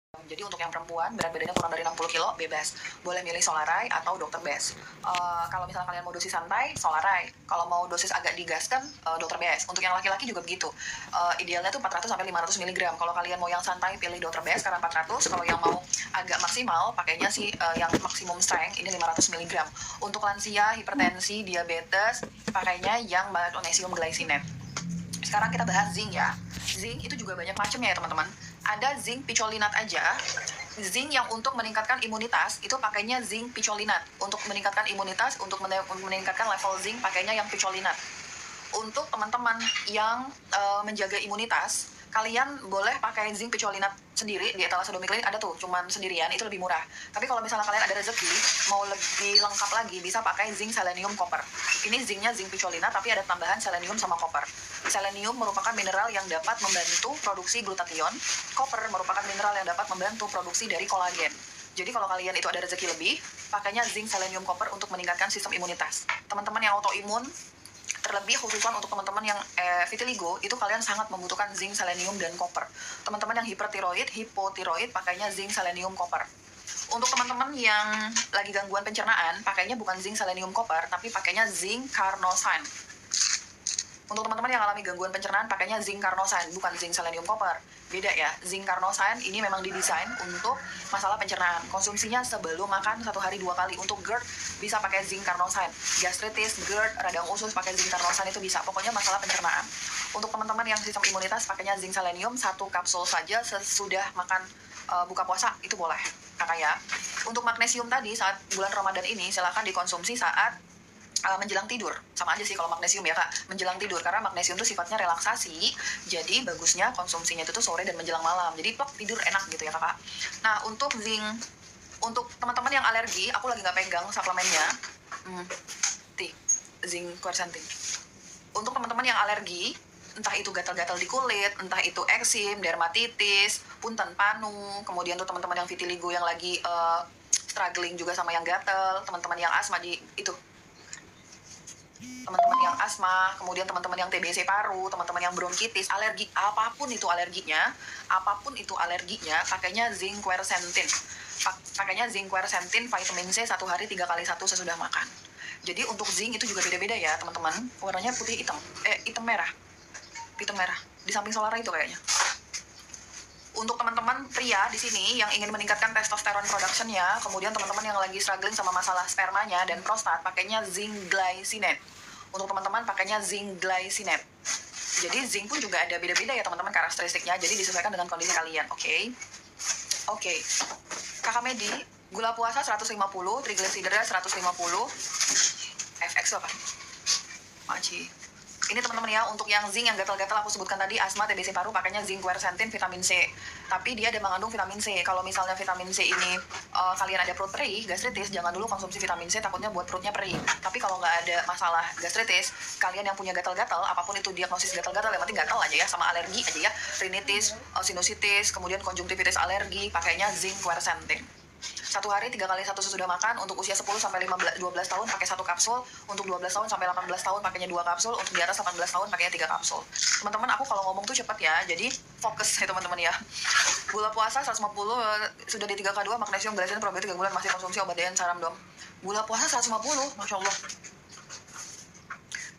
Jadi untuk yang perempuan berat badannya kurang dari 60 kilo bebas, boleh milih Solaray atau Dr. Best. Kalau misalnya kalian mau dosis santai, Solaray. Kalau mau dosis agak digaskan, Dr. Best. Untuk yang laki-laki juga begitu. Idealnya tuh 400 sampai 500 mg. Kalau kalian mau yang santai, pilih Dr. Best karena 400. Kalau yang mau agak maksimal, pakainya sih yang maksimum strength ini 500 mg. Untuk lansia, hipertensi, diabetes, pakainya yang magnesium glycinate. Sekarang kita bahas zinc ya. Zinc itu juga banyak macamnya ya teman-teman. Ada zinc picolinat aja. Zinc yang untuk meningkatkan imunitas itu pakainya zinc picolinat. Untuk meningkatkan imunitas, untuk meningkatkan level zinc pakainya yang picolinat. Untuk teman-teman yang menjaga imunitas, kalian boleh pakai zinc picolinat sendiri di etalase Domiclinic ada tuh, cuman sendirian itu lebih murah. Tapi kalau misalnya kalian ada rezeki mau lebih lengkap lagi, bisa pakai zinc selenium copper. Ini zincnya zinc picolinat tapi ada tambahan selenium sama copper. Selenium merupakan mineral yang dapat membantu produksi glutathione. Copper merupakan mineral yang dapat membantu produksi dari kolagen. Jadi kalau kalian itu ada rezeki lebih, pakainya zinc selenium copper untuk meningkatkan sistem imunitas. Teman-teman yang autoimun, terlebih khususan untuk teman-teman yang vitiligo, itu kalian sangat membutuhkan zinc, selenium, dan copper. Teman-teman yang hipertiroid, hipotiroid, pakainya zinc, selenium, copper. Untuk teman-teman yang lagi gangguan pencernaan, pakainya bukan zinc, selenium, copper, tapi pakainya zinc, carnosine. Untuk teman-teman yang alami gangguan pencernaan, pakainya zinc carnosine, bukan zinc selenium copper. Beda ya, zinc carnosine ini memang didesain untuk masalah pencernaan. Konsumsinya sebelum makan 1 hari 2 kali. Untuk GERD bisa pakai zinc carnosine. Gastritis, GERD, radang usus pakai zinc carnosine itu bisa. Pokoknya masalah pencernaan. Untuk teman-teman yang sistem imunitas, pakainya zinc selenium 1 kapsul saja sesudah makan buka puasa, itu boleh kakak ya. Untuk magnesium tadi saat bulan Ramadan ini silahkan dikonsumsi saat menjelang tidur. Sama aja sih kalau magnesium ya kak, menjelang tidur, karena magnesium itu sifatnya relaksasi, jadi bagusnya konsumsinya itu tuh sore dan menjelang malam, jadi plok tidur enak gitu ya kakak. Nah untuk zinc, untuk teman-teman yang alergi, aku lagi nggak pegang suplemennya, zinc quercetin. Untuk teman-teman yang alergi, entah itu gatal-gatal di kulit, entah itu eksim, dermatitis, punten panu, kemudian tuh teman-teman yang vitiligo yang lagi struggling juga sama yang gatal, teman-teman yang asma teman-teman yang asma, kemudian teman-teman yang TBC paru, teman-teman yang bronkitis, alergi, apapun itu alerginya, pakainya zinc quercetin. Pakainya zinc quercetin vitamin C 1 hari 3 kali 1 sesudah makan. Jadi untuk zinc itu juga beda-beda ya teman-teman. Warnanya putih hitam merah. Di samping Solaray itu kayaknya. Untuk teman-teman pria di sini yang ingin meningkatkan testosteron production-nya, kemudian teman-teman yang lagi struggling sama masalah spermanya dan prostat, pakainya zinc glycinate. Untuk teman-teman pakainya zinc glycinate. Jadi zinc pun juga ada beda-beda ya teman-teman karakteristiknya, jadi disesuaikan dengan kondisi kalian, oke. Kakak Medi, gula puasa 150, triglycerida 150, FX itu apa? Maci. Ini teman-teman ya, untuk yang zinc yang gatal-gatal aku sebutkan tadi, asma, TBC paru, pakainya zinc quercetin vitamin C. Tapi dia ada mengandung vitamin C. Kalau misalnya vitamin C ini kalian ada perut perih, gastritis, jangan dulu konsumsi vitamin C, takutnya buat perutnya perih. Tapi kalau nggak ada masalah gastritis, kalian yang punya gatal-gatal, apapun itu diagnosis gatal-gatal, yang penting gatal aja ya, sama alergi aja ya, rinitis, sinusitis, kemudian konjungtivitis alergi, pakainya zinc quercetin. 1 hari 3 kali 1 sesudah makan. Untuk usia 10 sampai 12 tahun pakai 1 kapsul, untuk 12 tahun sampai 18 tahun pakainya 2 kapsul, untuk di atas 18 tahun pakainya 3 kapsul. Teman-teman, aku kalau ngomong tuh cepet ya, jadi fokus ya teman-teman ya. Gula puasa 150 sudah di 3K2, magnesium, glycerin, probiotik 3 bulan, masih konsumsi obat diet, saran dong. Gula puasa 150, Masya Allah.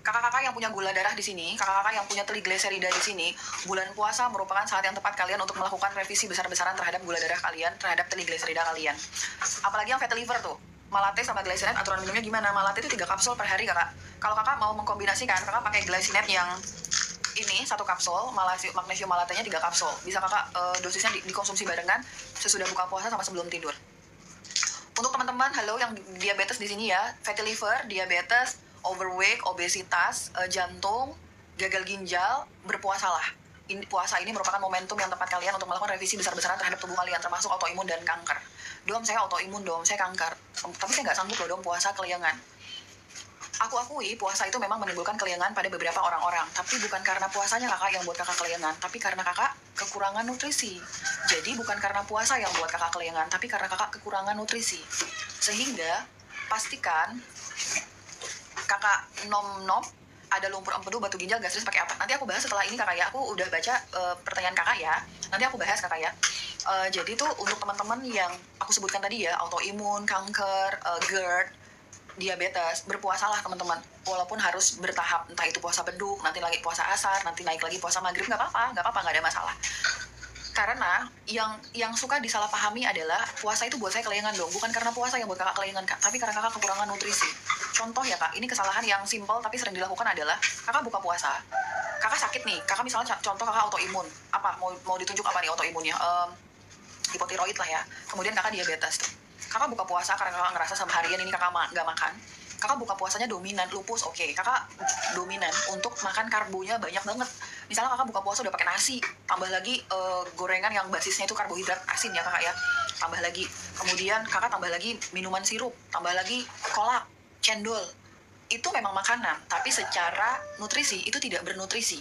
Kakak-kakak yang punya gula darah di sini, kakak-kakak yang punya triglycerida di sini, bulan puasa merupakan saat yang tepat kalian untuk melakukan revisi besar-besaran terhadap gula darah kalian, terhadap triglycerida kalian. Apalagi yang fatty liver tuh, malate sama glycinate, aturan minumnya gimana? Malate itu 3 kapsul per hari kakak. Kalau kakak mau mengkombinasikan, kakak pakai glycinate yang ini 1 kapsul, magnesium malatenya 3 kapsul. Bisa kakak dosisnya dikonsumsi barengan sesudah buka puasa sama sebelum tidur. Untuk teman-teman, halo yang diabetes di sini ya, fatty liver, diabetes, overweight, obesitas, jantung, gagal ginjal, berpuasalah. Puasa ini merupakan momentum yang tepat kalian untuk melakukan revisi besar-besaran terhadap tubuh kalian, termasuk autoimun dan kanker. Dom, saya autoimun dom, saya kanker. Tapi saya nggak sanggup loh dom puasa keliangan. Aku akui puasa itu memang menimbulkan keliangan pada beberapa orang-orang, tapi bukan karena puasanya kakak yang buat kakak keliangan, tapi karena kakak kekurangan nutrisi. Jadi bukan karena puasa yang buat kakak keliangan, tapi karena kakak kekurangan nutrisi. Sehingga pastikan kakak nom-nom ada lumpur empedu, batu ginjal, gastris pakai apa. Nanti aku bahas setelah ini kakak ya, aku udah baca pertanyaan kakak ya. Nanti aku bahas kakak ya. Jadi tuh untuk teman-teman yang aku sebutkan tadi ya, autoimun, kanker, GERD, diabetes, berpuasalah teman-teman. Walaupun harus bertahap, entah itu puasa beduk, nanti lagi puasa asar, nanti naik lagi puasa maghrib, nggak apa-apa, nggak ada masalah. Karena yang suka disalahpahami adalah puasa itu buat saya kelayangan dong, bukan karena puasa yang buat kakak kelayangan kak, tapi karena kakak kekurangan nutrisi. Contoh ya kak, ini kesalahan yang simpel tapi sering dilakukan adalah kakak buka puasa, kakak sakit nih, kakak misalnya contoh kakak autoimun, apa mau ditunjuk apa nih autoimunnya? Hipotiroid lah ya. Kemudian kakak diabetes tuh. Kakak buka puasa karena kakak ngerasa seharian ini kakak nggak makan. Kakak buka puasanya dominan lupus, oke. Kakak dominan untuk makan karbonya banyak banget. Misalnya kakak buka puasa udah pakai nasi, tambah lagi gorengan yang basisnya itu karbohidrat asin ya kakak ya. Tambah lagi. Kemudian kakak tambah lagi minuman sirup, tambah lagi kolak, cendol. Itu memang makanan, tapi secara nutrisi itu tidak bernutrisi.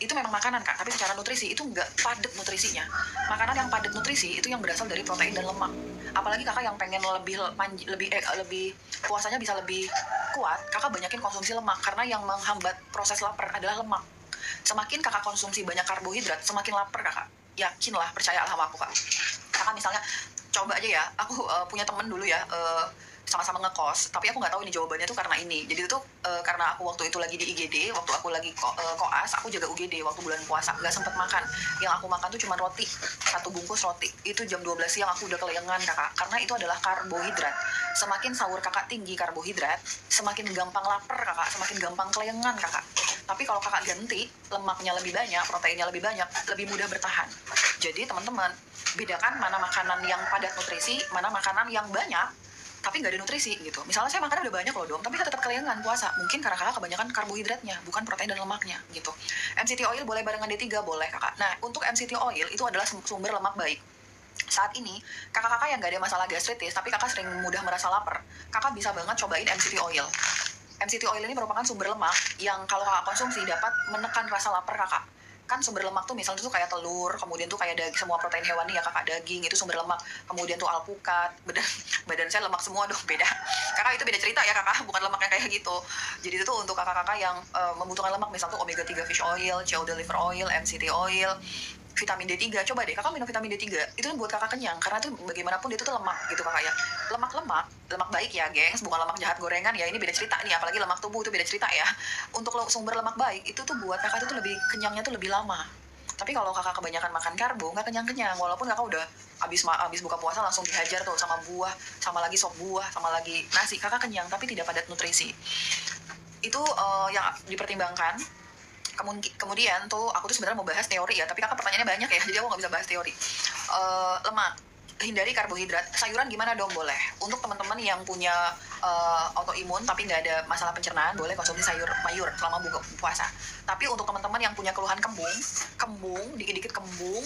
Itu memang makanan kak, tapi secara nutrisi itu nggak padat nutrisinya. Makanan yang padat nutrisi itu yang berasal dari protein dan lemak. Apalagi kakak yang pengen lebih puasanya bisa lebih kuat, kakak banyakin konsumsi lemak karena yang menghambat proses lapar adalah lemak. Semakin kakak konsumsi banyak karbohidrat, semakin lapar kakak. Yakinlah, percayalah sama aku kak. Kakak misalnya coba aja ya, aku punya temen dulu ya, sama-sama ngekos, tapi aku nggak tahu ini jawabannya tuh karena ini. Jadi itu karena aku waktu itu lagi di IGD, waktu aku lagi koas, aku jaga UGD waktu bulan puasa, nggak sempet makan. Yang aku makan tuh cuma roti, 1 bungkus roti. Itu jam 12 siang aku udah kelayangan kakak, karena itu adalah karbohidrat. Semakin sahur kakak tinggi karbohidrat, semakin gampang lapar kakak, semakin gampang kelayangan kakak. Tapi kalau kakak ganti, lemaknya lebih banyak, proteinnya lebih banyak, lebih mudah bertahan. Jadi teman-teman, bedakan mana makanan yang padat nutrisi, mana makanan yang banyak tapi nggak ada nutrisi gitu. Misalnya saya makannya udah banyak loh dong, tapi saya tetap kelayangan puasa. Mungkin karena kakak kebanyakan karbohidratnya, bukan protein dan lemaknya gitu. MCT oil boleh barengan D3, boleh kakak. Nah, untuk MCT oil itu adalah sumber lemak baik. Saat ini, kakak-kakak yang nggak ada masalah gastritis, tapi kakak sering mudah merasa lapar, kakak bisa banget cobain MCT oil. MCT oil ini merupakan sumber lemak yang kalau kakak konsumsi dapat menekan rasa lapar kakak. Kan sumber lemak tuh misalnya tuh kayak telur, kemudian tuh kayak semua protein hewani ya kakak, daging itu sumber lemak, kemudian tuh alpukat, badan saya lemak semua dong, beda. Kakak itu beda cerita ya kakak, bukan lemak yang kayak gitu. Jadi itu tuh untuk kakak-kakak yang membutuhkan lemak, misalnya tuh omega 3 fish oil, COD liver oil, MCT oil, vitamin D3, coba deh kakak minum vitamin D3, itu tuh buat kakak kenyang, karena tuh bagaimanapun itu tuh lemak gitu kakak ya. Lemak baik ya gengs, bukan lemak jahat gorengan ya, ini beda cerita nih, apalagi lemak tubuh itu beda cerita ya. Untuk sumber lemak baik itu tuh buat kakak itu tuh lebih kenyangnya tuh lebih lama. Tapi kalau kakak kebanyakan makan karbo, nggak kenyang-kenyang, walaupun kakak udah abis buka puasa langsung dihajar tuh sama buah, sama lagi sop buah, sama lagi nasi, kakak kenyang tapi tidak padat nutrisi. Itu yang dipertimbangkan. Kemudian tuh aku tuh sebenarnya mau bahas teori ya, tapi kakak pertanyaannya banyak ya, jadi aku nggak bisa bahas teori. Lemak, hindari karbohidrat. Sayuran gimana dong? Boleh. Untuk teman-teman yang punya autoimun tapi nggak ada masalah pencernaan, boleh konsumsi mayur selama buka puasa. Tapi untuk teman-teman yang punya keluhan kembung, dikit-dikit kembung,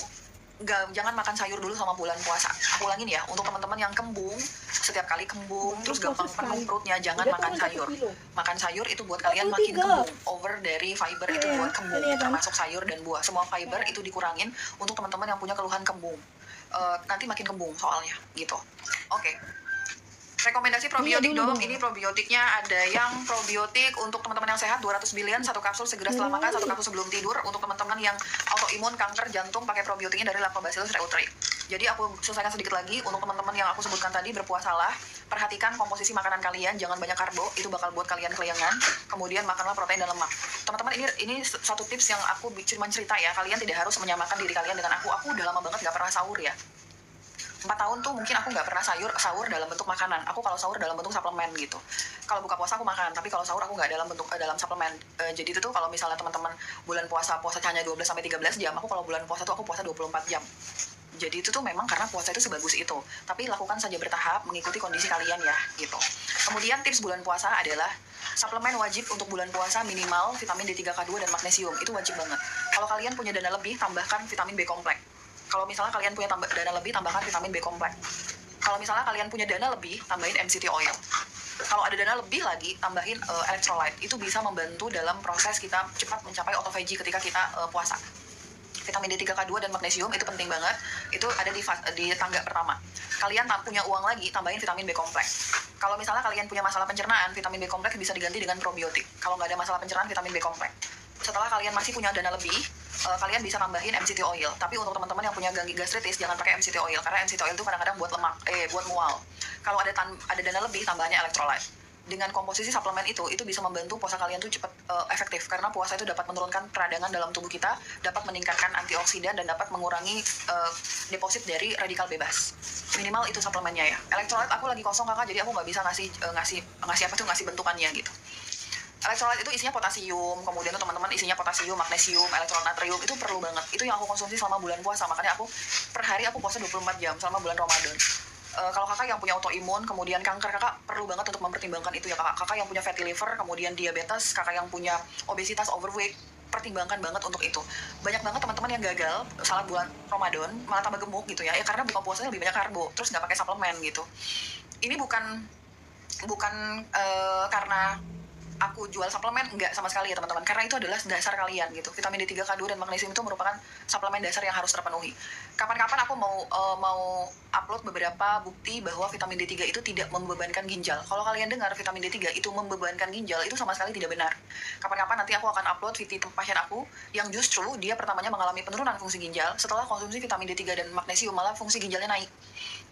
jangan makan sayur dulu sama bulan puasa. Aku ulangin ya, untuk teman-teman yang kembung, setiap kali kembung terus gampang penuh perutnya, jangan makan sayur. Makan sayur itu buat kalian makin kembung. Over dari fiber itu buat kembung, termasuk sayur dan buah. Semua fiber itu dikurangin untuk teman-teman yang punya keluhan kembung. Nanti makin kembung soalnya gitu. Oke. Rekomendasi probiotik dong. Ini probiotiknya ada yang probiotik untuk teman-teman yang sehat 200 bilion, 1 kapsul segera setelah makan, 1 kapsul sebelum tidur. Untuk teman-teman yang autoimun, kanker, jantung, pakai probiotiknya dari Lactobacillus reuteri. Jadi aku selesaikan sedikit lagi. Untuk teman-teman yang aku sebutkan tadi, berpuasalah, perhatikan komposisi makanan kalian, jangan banyak karbo, itu bakal buat kalian kelayangan. Kemudian makanlah protein dan lemak. Teman-teman, ini satu tips yang aku cuma cerita ya, kalian tidak harus menyamakan diri kalian dengan aku. Aku udah lama banget gak pernah sahur ya. 4 tahun tuh mungkin aku nggak pernah sahur dalam bentuk makanan. Aku kalau sahur dalam bentuk suplemen gitu. Kalau buka puasa aku makan, tapi kalau sahur aku nggak dalam bentuk dalam suplemen. Jadi itu tuh kalau misalnya teman-teman bulan puasa hanya 12-13 jam, aku kalau bulan puasa tuh aku puasa 24 jam. Jadi itu tuh memang karena puasa itu sebagus itu. Tapi lakukan saja bertahap, mengikuti kondisi kalian ya, gitu. Kemudian tips bulan puasa adalah suplemen wajib untuk bulan puasa, minimal vitamin D3, K2, dan magnesium. Itu wajib banget. Kalau kalian punya dana lebih, tambahkan vitamin B kompleks. Kalau misalnya kalian punya dana lebih, tambahkan vitamin B kompleks. Kalau misalnya kalian punya dana lebih, tambahin MCT oil. Kalau ada dana lebih lagi, tambahin electrolyte. Itu bisa membantu dalam proses kita cepat mencapai autophagy ketika kita puasa. Vitamin D3, K2, dan magnesium itu penting banget. Itu ada di tangga pertama. Kalian punya uang lagi, tambahin vitamin B kompleks. Kalau misalnya kalian punya masalah pencernaan, vitamin B kompleks bisa diganti dengan probiotik. Kalau nggak ada masalah pencernaan, vitamin B kompleks. Setelah kalian masih punya dana lebih, kalian bisa tambahin MCT oil. Tapi untuk teman-teman yang punya gastritis jangan pakai MCT oil karena MCT oil itu kadang-kadang buat lemak, buat mual. Kalau ada dana lebih, tambahannya electrolyte. Dengan komposisi suplemen itu bisa membantu puasa kalian tuh cepat efektif karena puasa itu dapat menurunkan peradangan dalam tubuh kita, dapat meningkatkan antioksidan dan dapat mengurangi deposit dari radikal bebas. Minimal itu suplemennya ya. Electrolyte aku lagi kosong kakak, jadi aku nggak bisa ngasih bentukannya gitu. Elektrolit itu isinya potasium, kemudian tuh teman-teman isinya potasium, magnesium, elektrolit natrium, itu perlu banget. Itu yang aku konsumsi selama bulan puasa, makanya aku per hari aku puasa 24 jam selama bulan Ramadan. Kalau kakak yang punya autoimun, kemudian kanker, kakak perlu banget untuk mempertimbangkan itu ya kakak. Kakak yang punya fatty liver, kemudian diabetes, kakak yang punya obesitas, overweight, pertimbangkan banget untuk itu. Banyak banget teman-teman yang gagal saat bulan Ramadan, malah tambah gemuk gitu ya, karena buka puasanya lebih banyak karbo, terus nggak pakai suplemen gitu. Ini bukan karena aku jual suplemen, enggak sama sekali ya teman-teman, karena itu adalah dasar kalian gitu. Vitamin D3, K2 dan magnesium itu merupakan suplemen dasar yang harus terpenuhi. Kapan-kapan aku mau upload beberapa bukti bahwa vitamin D3 itu tidak membebankan ginjal. Kalau kalian dengar vitamin D3 itu membebankan ginjal, itu sama sekali tidak benar. Kapan-kapan nanti aku akan upload VT pasien aku yang justru dia pertamanya mengalami penurunan fungsi ginjal, setelah konsumsi vitamin D3 dan magnesium malah fungsi ginjalnya naik.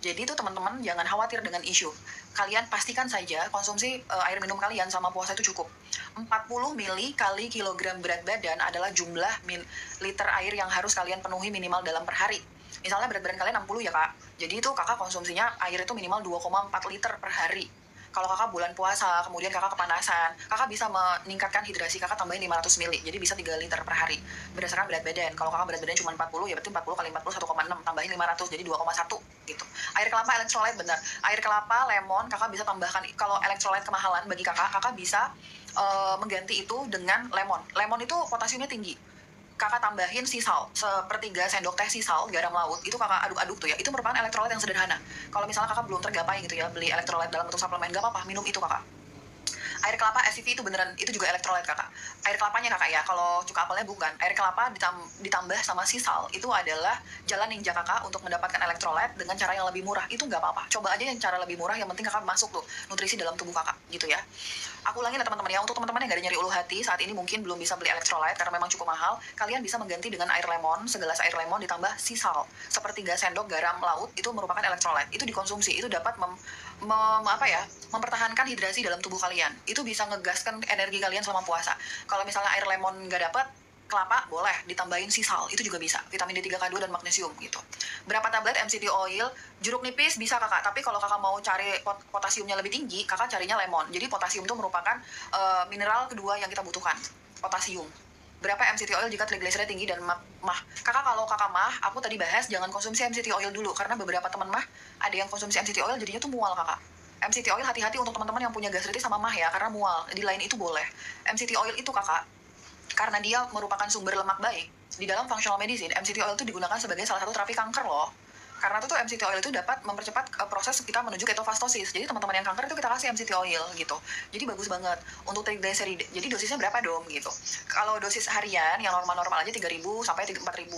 Jadi itu teman-teman jangan khawatir dengan isu. Kalian pastikan saja konsumsi air minum kalian sama puasa itu cukup. 40 mili kali kilogram berat badan adalah jumlah liter air yang harus kalian penuhi minimal dalam per hari. Misalnya berat badan kalian 60 ya kak. Jadi itu kakak konsumsinya air itu minimal 2,4 liter per hari. Kalau kakak bulan puasa, kemudian kakak kepanasan, kakak bisa meningkatkan hidrasi, kakak tambahin 500 mili, jadi bisa 3 liter per hari. Berdasarkan berat badan, kalau kakak berat badan cuma 40, ya berarti 40 kali 40, 1,6, tambahin 500, jadi 2,1 gitu. Air kelapa elektrolit benar. Air kelapa, lemon, kakak bisa tambahkan, kalau elektrolit kemahalan bagi kakak bisa mengganti itu dengan lemon. Lemon itu potasiumnya tinggi. Kakak tambahin sea salt, sepertiga sendok teh sea salt, garam laut, itu kakak aduk-aduk tuh ya, itu merupakan elektrolit yang sederhana. Kalau misalnya kakak belum tergapai gitu ya, beli elektrolit dalam bentuk suplemen, gak apa-apa, minum itu kakak. Air kelapa SCV itu beneran, itu juga elektrolit kakak. Air kelapanya kakak ya, kalau cuka apelnya bukan. Air kelapa ditambah sama sea salt, itu adalah jalan ninja kakak untuk mendapatkan elektrolit dengan cara yang lebih murah. Itu gak apa-apa, coba aja yang cara lebih murah, yang penting kakak masuk tuh nutrisi dalam tubuh kakak gitu ya. Aku ulangi lah teman-teman ya, untuk teman-teman yang gak ada nyari ulu hati, saat ini mungkin belum bisa beli elektrolit karena memang cukup mahal, kalian bisa mengganti dengan air lemon, segelas air lemon ditambah sea salt, sepertiga sendok garam laut, itu merupakan elektrolit. Itu dikonsumsi, itu dapat mempertahankan hidrasi dalam tubuh kalian. Itu bisa ngegaskan energi kalian selama puasa. Kalau misalnya air lemon gak dapet, kelapa boleh ditambahin sea salt, itu juga bisa, vitamin D3, K2 dan magnesium gitu. Berapa tablet MCT oil? Jeruk nipis bisa kakak, tapi kalau kakak mau cari potasiumnya lebih tinggi, kakak carinya lemon. Jadi potasium itu merupakan mineral kedua yang kita butuhkan, potasium. Berapa MCT oil jika trigliserida tinggi dan mah? Kakak kalau kakak mah, aku tadi bahas jangan konsumsi MCT oil dulu, karena beberapa teman mah ada yang konsumsi MCT oil jadinya tuh mual kakak. MCT oil hati-hati untuk teman-teman yang punya gastritis sama mah ya, karena mual. Di lain itu boleh. MCT oil itu kakak, karena dia merupakan sumber lemak baik, di dalam functional medicine, MCT oil itu digunakan sebagai salah satu terapi kanker loh. Karena itu tuh MCT oil itu dapat mempercepat proses kita menuju ketofastosis. Jadi teman-teman yang kanker itu kita kasih MCT oil gitu. Jadi bagus banget untuk triglyceride. Jadi dosisnya berapa dong gitu. Kalau dosis harian yang normal-normal aja 3.000 sampai 4.000.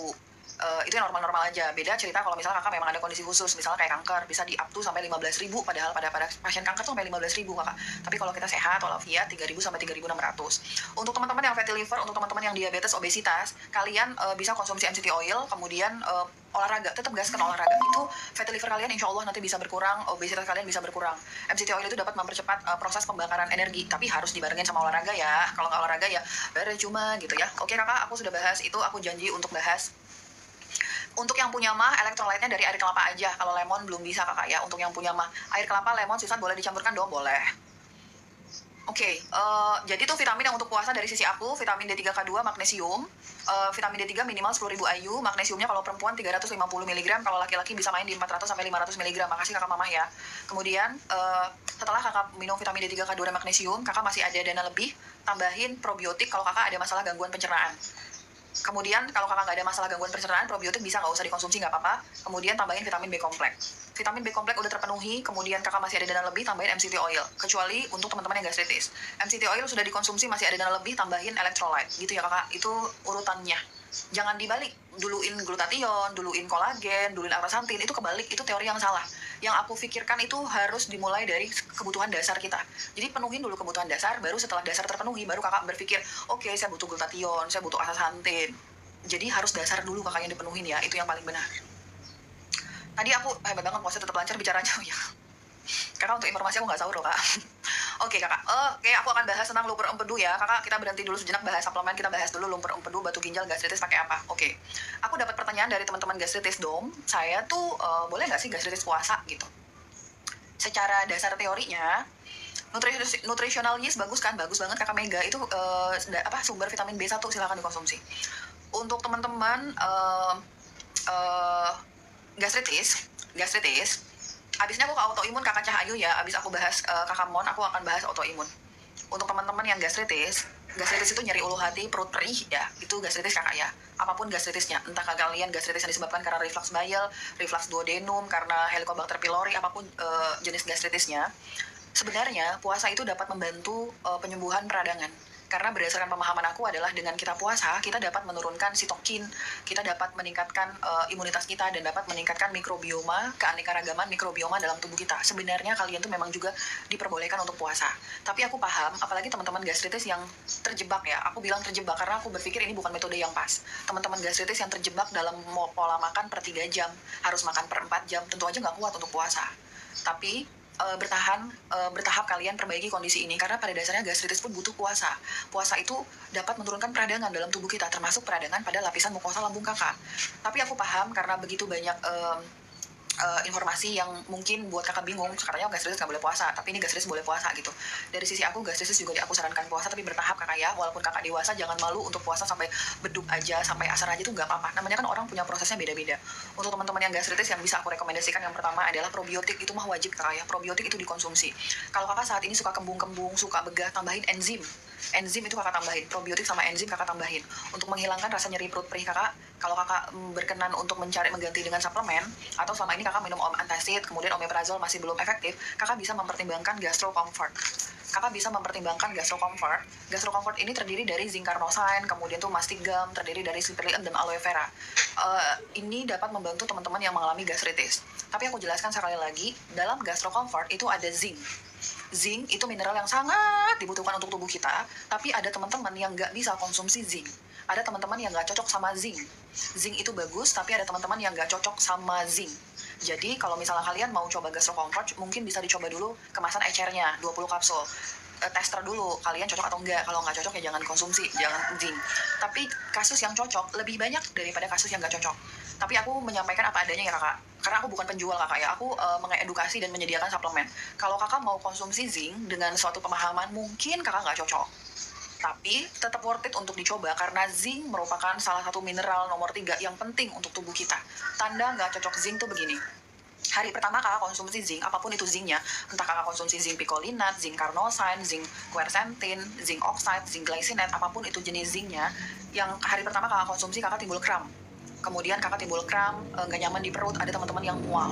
Itu yang normal-normal aja. Beda cerita kalau misalnya kakak memang ada kondisi khusus, misalnya kayak kanker, bisa di up to sampai 15.000, padahal pada pasien kanker tuh sampai 15.000 kakak. Tapi kalau kita sehat walafiat 3.000 sampai 3.600. Untuk teman-teman yang fatty liver, untuk teman-teman yang diabetes, obesitas, kalian bisa konsumsi MCT oil, kemudian olahraga, tetap gaskan olahraga. Itu fatty liver kalian insya Allah nanti bisa berkurang, obesitas kalian bisa berkurang. MCT oil itu dapat mempercepat proses pembakaran energi, tapi harus dibarengin sama olahraga ya. Kalau nggak olahraga ya cuma gitu ya. Oke kakak, aku sudah bahas itu, aku janji untuk bahas. Untuk yang punya mah, elektrolitnya dari air kelapa aja. Kalau lemon belum bisa kakak ya. Untuk yang punya mah, air kelapa, lemon, sisa boleh dicampurkan dong? Boleh. Oke, jadi tuh vitamin yang untuk puasa dari sisi aku, vitamin D3, K2, magnesium. Vitamin D3 minimal 10.000 IU, magnesiumnya kalau perempuan 350 mg, kalau laki-laki bisa main di 400 sampai 500 mg. Makasih kakak mamah ya. Kemudian setelah kakak minum vitamin D3, K2 dan magnesium, kakak masih ada dana lebih, tambahin probiotik kalau kakak ada masalah gangguan pencernaan. Kemudian kalau kakak nggak ada masalah gangguan pencernaan, probiotik bisa nggak usah dikonsumsi, nggak apa-apa. Kemudian tambahin vitamin B kompleks. Vitamin B kompleks udah terpenuhi, kemudian kakak masih ada dana lebih, tambahin MCT oil. Kecuali untuk teman-teman yang gastritis. MCT oil sudah dikonsumsi, masih ada dana lebih, tambahin electrolyte. Gitu ya kakak, itu urutannya. Jangan dibalik, duluin glutathione, duluin kolagen, duluin astaxanthin, itu kebalik, itu teori yang salah. Yang aku pikirkan itu harus dimulai dari kebutuhan dasar kita. Jadi penuhin dulu kebutuhan dasar, baru setelah dasar terpenuhi, baru kakak berpikir, oke, saya butuh glutathione, saya butuh astaxanthin. Jadi harus dasar dulu kakak yang dipenuhin ya, itu yang paling benar. Tadi aku hebat banget puasanya tetap lancar bicaranya ya. Kakak untuk informasi aku nggak sahur loh kak. Oke kakak, oke aku akan bahas tentang lumpur empedu ya. Kakak kita berhenti dulu sejenak bahas suplemen, kita bahas dulu lumpur empedu, batu ginjal, gastritis pakai apa. Oke, aku dapat pertanyaan dari teman-teman gastritis dom, saya tuh boleh nggak sih gastritis puasa gitu. Secara dasar teorinya, nutritional yeast bagus kan, bagus banget kakak Mega, itu sumber vitamin B1, silakan dikonsumsi. Untuk teman-teman gastritis, abisnya aku ke autoimun kakak Cahayu ya, abis aku bahas kakak Mon, aku akan bahas autoimun. Untuk teman-teman yang gastritis itu nyeri ulu hati, perut perih ya, itu gastritis kakak ya. Apapun gastritisnya, entah kalian gastritis yang disebabkan karena reflux bile, reflux duodenum, karena Helicobacter pylori, apapun jenis gastritisnya, sebenarnya puasa itu dapat membantu penyembuhan peradangan. Karena berdasarkan pemahaman aku adalah dengan kita puasa, kita dapat menurunkan sitokin, kita dapat meningkatkan imunitas kita, dan dapat meningkatkan mikrobioma, keanekaragaman mikrobioma dalam tubuh kita. Sebenarnya kalian tuh memang juga diperbolehkan untuk puasa. Tapi aku paham, apalagi teman-teman gastritis yang terjebak ya, aku bilang terjebak karena aku berpikir ini bukan metode yang pas. Teman-teman gastritis yang terjebak dalam pola makan per 3 jam, harus makan per 4 jam, tentu aja nggak kuat untuk puasa. Tapi bertahap kalian perbaiki kondisi ini, karena pada dasarnya gastritis pun butuh puasa. Puasa itu dapat menurunkan peradangan dalam tubuh kita, termasuk peradangan pada lapisan mukosa lambung kakak. Tapi aku paham karena begitu banyak informasi yang mungkin buat kakak bingung, katanya gastritis nggak boleh puasa, tapi ini gastritis boleh puasa gitu. Dari sisi aku, gastritis juga aku sarankan puasa, tapi bertahap kakak ya. Walaupun kakak dewasa, jangan malu untuk puasa sampai beduk aja, sampai asar aja tuh nggak apa-apa. Namanya kan orang punya prosesnya beda-beda. Untuk teman-teman yang gastritis, yang bisa aku rekomendasikan yang pertama adalah probiotik. Itu mah wajib kakak ya, probiotik itu dikonsumsi. Kalau kakak saat ini suka kembung-kembung, suka begah, tambahin enzim itu kakak tambahin, probiotik sama enzim kakak tambahin untuk menghilangkan rasa nyeri perut perih kakak. Kalau kakak berkenan untuk mencari mengganti dengan suplemen, atau selama ini kakak minum antacid, kemudian omeprazole masih belum efektif, kakak bisa mempertimbangkan Gastro Comfort. Gastro Comfort ini terdiri dari zinc carnosine, kemudian tuh mastigam, terdiri dari citrulline dan aloe vera. Ini dapat membantu teman-teman yang mengalami gastritis. Tapi aku jelaskan sekali lagi, dalam Gastro Comfort itu ada zinc. Zinc itu mineral yang sangat dibutuhkan untuk tubuh kita, tapi ada teman-teman yang nggak bisa konsumsi zinc. Ada teman-teman yang nggak cocok sama zinc. Zinc itu bagus, tapi ada teman-teman yang nggak cocok sama zinc. Jadi kalau misalnya kalian mau coba Gastro Comfort, mungkin bisa dicoba dulu kemasan ecernya, 20 kapsul. Tester dulu, kalian cocok atau enggak. Kalau nggak cocok ya jangan konsumsi, jangan zinc. Tapi kasus yang cocok lebih banyak daripada kasus yang nggak cocok. Tapi aku menyampaikan apa adanya ya kakak, karena aku bukan penjual kakak ya, aku mengedukasi dan menyediakan suplemen. Kalau kakak mau konsumsi zinc dengan suatu pemahaman, mungkin kakak nggak cocok, tapi tetap worth it untuk dicoba, karena zinc merupakan salah satu mineral nomor 3 yang penting untuk tubuh kita. Tanda nggak cocok zinc tuh begini: hari pertama kakak konsumsi zinc, apapun itu zincnya, entah kakak konsumsi zinc picolinat, zinc carnosine, zinc quercetin, zinc oxide, zinc glycinate, apapun itu jenis zincnya, yang hari pertama kakak konsumsi kakak timbul kram. Kemudian kakak timbul kram, nggak nyaman di perut, ada teman-teman yang mual.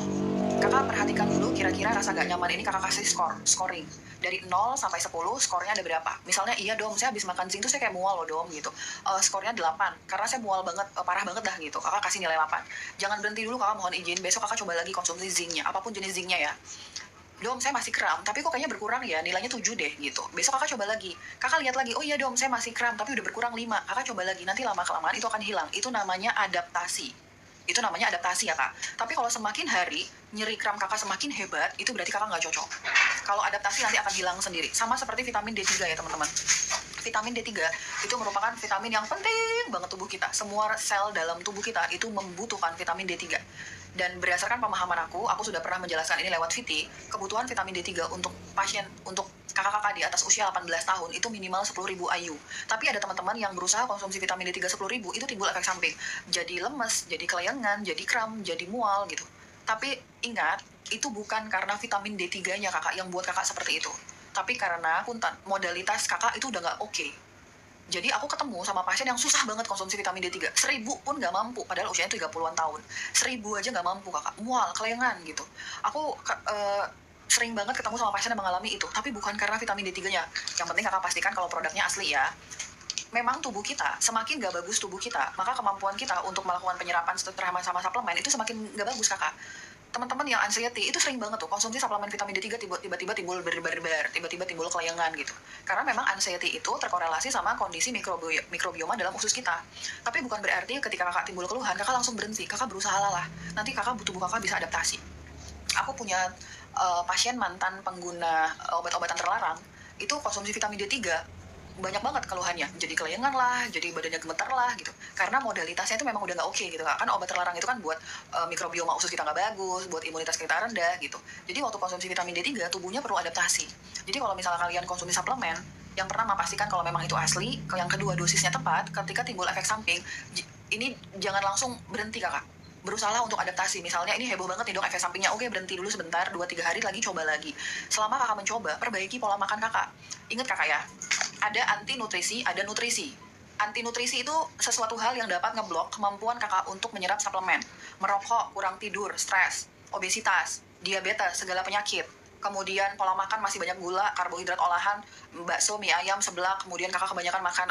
Kakak perhatikan dulu kira-kira rasa nggak nyaman ini kakak kasih scoring. Dari 0 sampai 10, skornya ada berapa? Misalnya, iya dom, saya habis makan zinc tuh saya kayak mual loh dom gitu. Skornya 8, karena saya mual banget, parah banget dah gitu. Kakak kasih nilai 8. Jangan berhenti dulu, kakak mohon izin, besok kakak coba lagi konsumsi zincnya, apapun jenis zincnya ya. Dom, saya masih kram, tapi kok kayaknya berkurang ya, nilainya 7 deh gitu. Besok kakak coba lagi, kakak lihat lagi, oh iya dom, saya masih kram, tapi udah berkurang 5. Kakak coba lagi, nanti lama-kelamaan itu akan hilang. Itu namanya adaptasi. Ya kak. Tapi kalau semakin hari nyeri kram kakak semakin hebat, itu berarti kakak nggak cocok. Kalau adaptasi nanti akan hilang sendiri. Sama seperti vitamin D3 ya teman-teman. Vitamin D3 itu merupakan vitamin yang penting banget tubuh kita. Semua sel dalam tubuh kita itu membutuhkan vitamin D3. Dan berdasarkan pemahaman aku sudah pernah menjelaskan ini lewat VT, kebutuhan vitamin D3 untuk pasien, untuk kakak-kakak di atas usia 18 tahun itu minimal 10.000 IU. Tapi ada teman-teman yang berusaha konsumsi vitamin D3 10.000, itu timbul efek samping. Jadi lemes, jadi kelayangan, jadi kram, jadi mual gitu. Tapi ingat, itu bukan karena vitamin D3-nya kakak yang buat kakak seperti itu. Tapi karena modalitas kakak itu udah nggak oke. Jadi aku ketemu sama pasien yang susah banget konsumsi vitamin D3. 1.000 pun nggak mampu, padahal usianya 30-an tahun. 1.000 aja nggak mampu kakak, mual, kelayangan gitu. Aku sering banget ketemu sama pasien yang mengalami itu, tapi bukan karena vitamin D3-nya. Yang penting kakak pastikan kalau produknya asli ya. Memang tubuh kita, semakin nggak bagus tubuh kita, maka kemampuan kita untuk melakukan penyerapan sama suplemen itu semakin nggak bagus kakak. teman-teman yang anxiety itu sering banget tuh konsumsi suplemen vitamin D3 tiba-tiba timbul berdebar-debar, tiba-tiba timbul kelayangan gitu. Karena memang anxiety itu terkorelasi sama kondisi mikrobioma dalam usus kita. Tapi bukan berarti ketika kakak timbul keluhan, kakak langsung berhenti, kakak berusaha lah. Nanti tubuh kakak bisa adaptasi. Aku punya pasien mantan pengguna obat-obatan terlarang, itu konsumsi vitamin D3 banyak banget keluhannya, jadi kelayangan lah, jadi badannya gemetar lah gitu, karena modalitasnya itu memang udah nggak oke gitu kan obat terlarang itu kan buat mikrobioma usus kita nggak bagus, buat imunitas kita rendah gitu. Jadi waktu konsumsi vitamin D3 tubuhnya perlu adaptasi. Jadi kalau misalnya kalian konsumsi suplemen, yang pertama pastikan kalau memang itu asli, yang kedua dosisnya tepat. Ketika timbul efek samping, ini jangan langsung berhenti kakak, berusaha untuk adaptasi. Misalnya ini heboh banget nih dok efek sampingnya, oke berhenti dulu sebentar, 2-3 hari lagi coba lagi. Selama kakak mencoba, perbaiki pola makan kakak. Ingat kakak ya, ada anti nutrisi, ada nutrisi. Anti nutrisi itu sesuatu hal yang dapat ngeblok kemampuan kakak untuk menyerap suplemen. Merokok, kurang tidur, stres, obesitas, diabetes, segala penyakit. Kemudian pola makan masih banyak gula, karbohidrat olahan, bakso, mie ayam, seblak. Kemudian kakak kebanyakan makan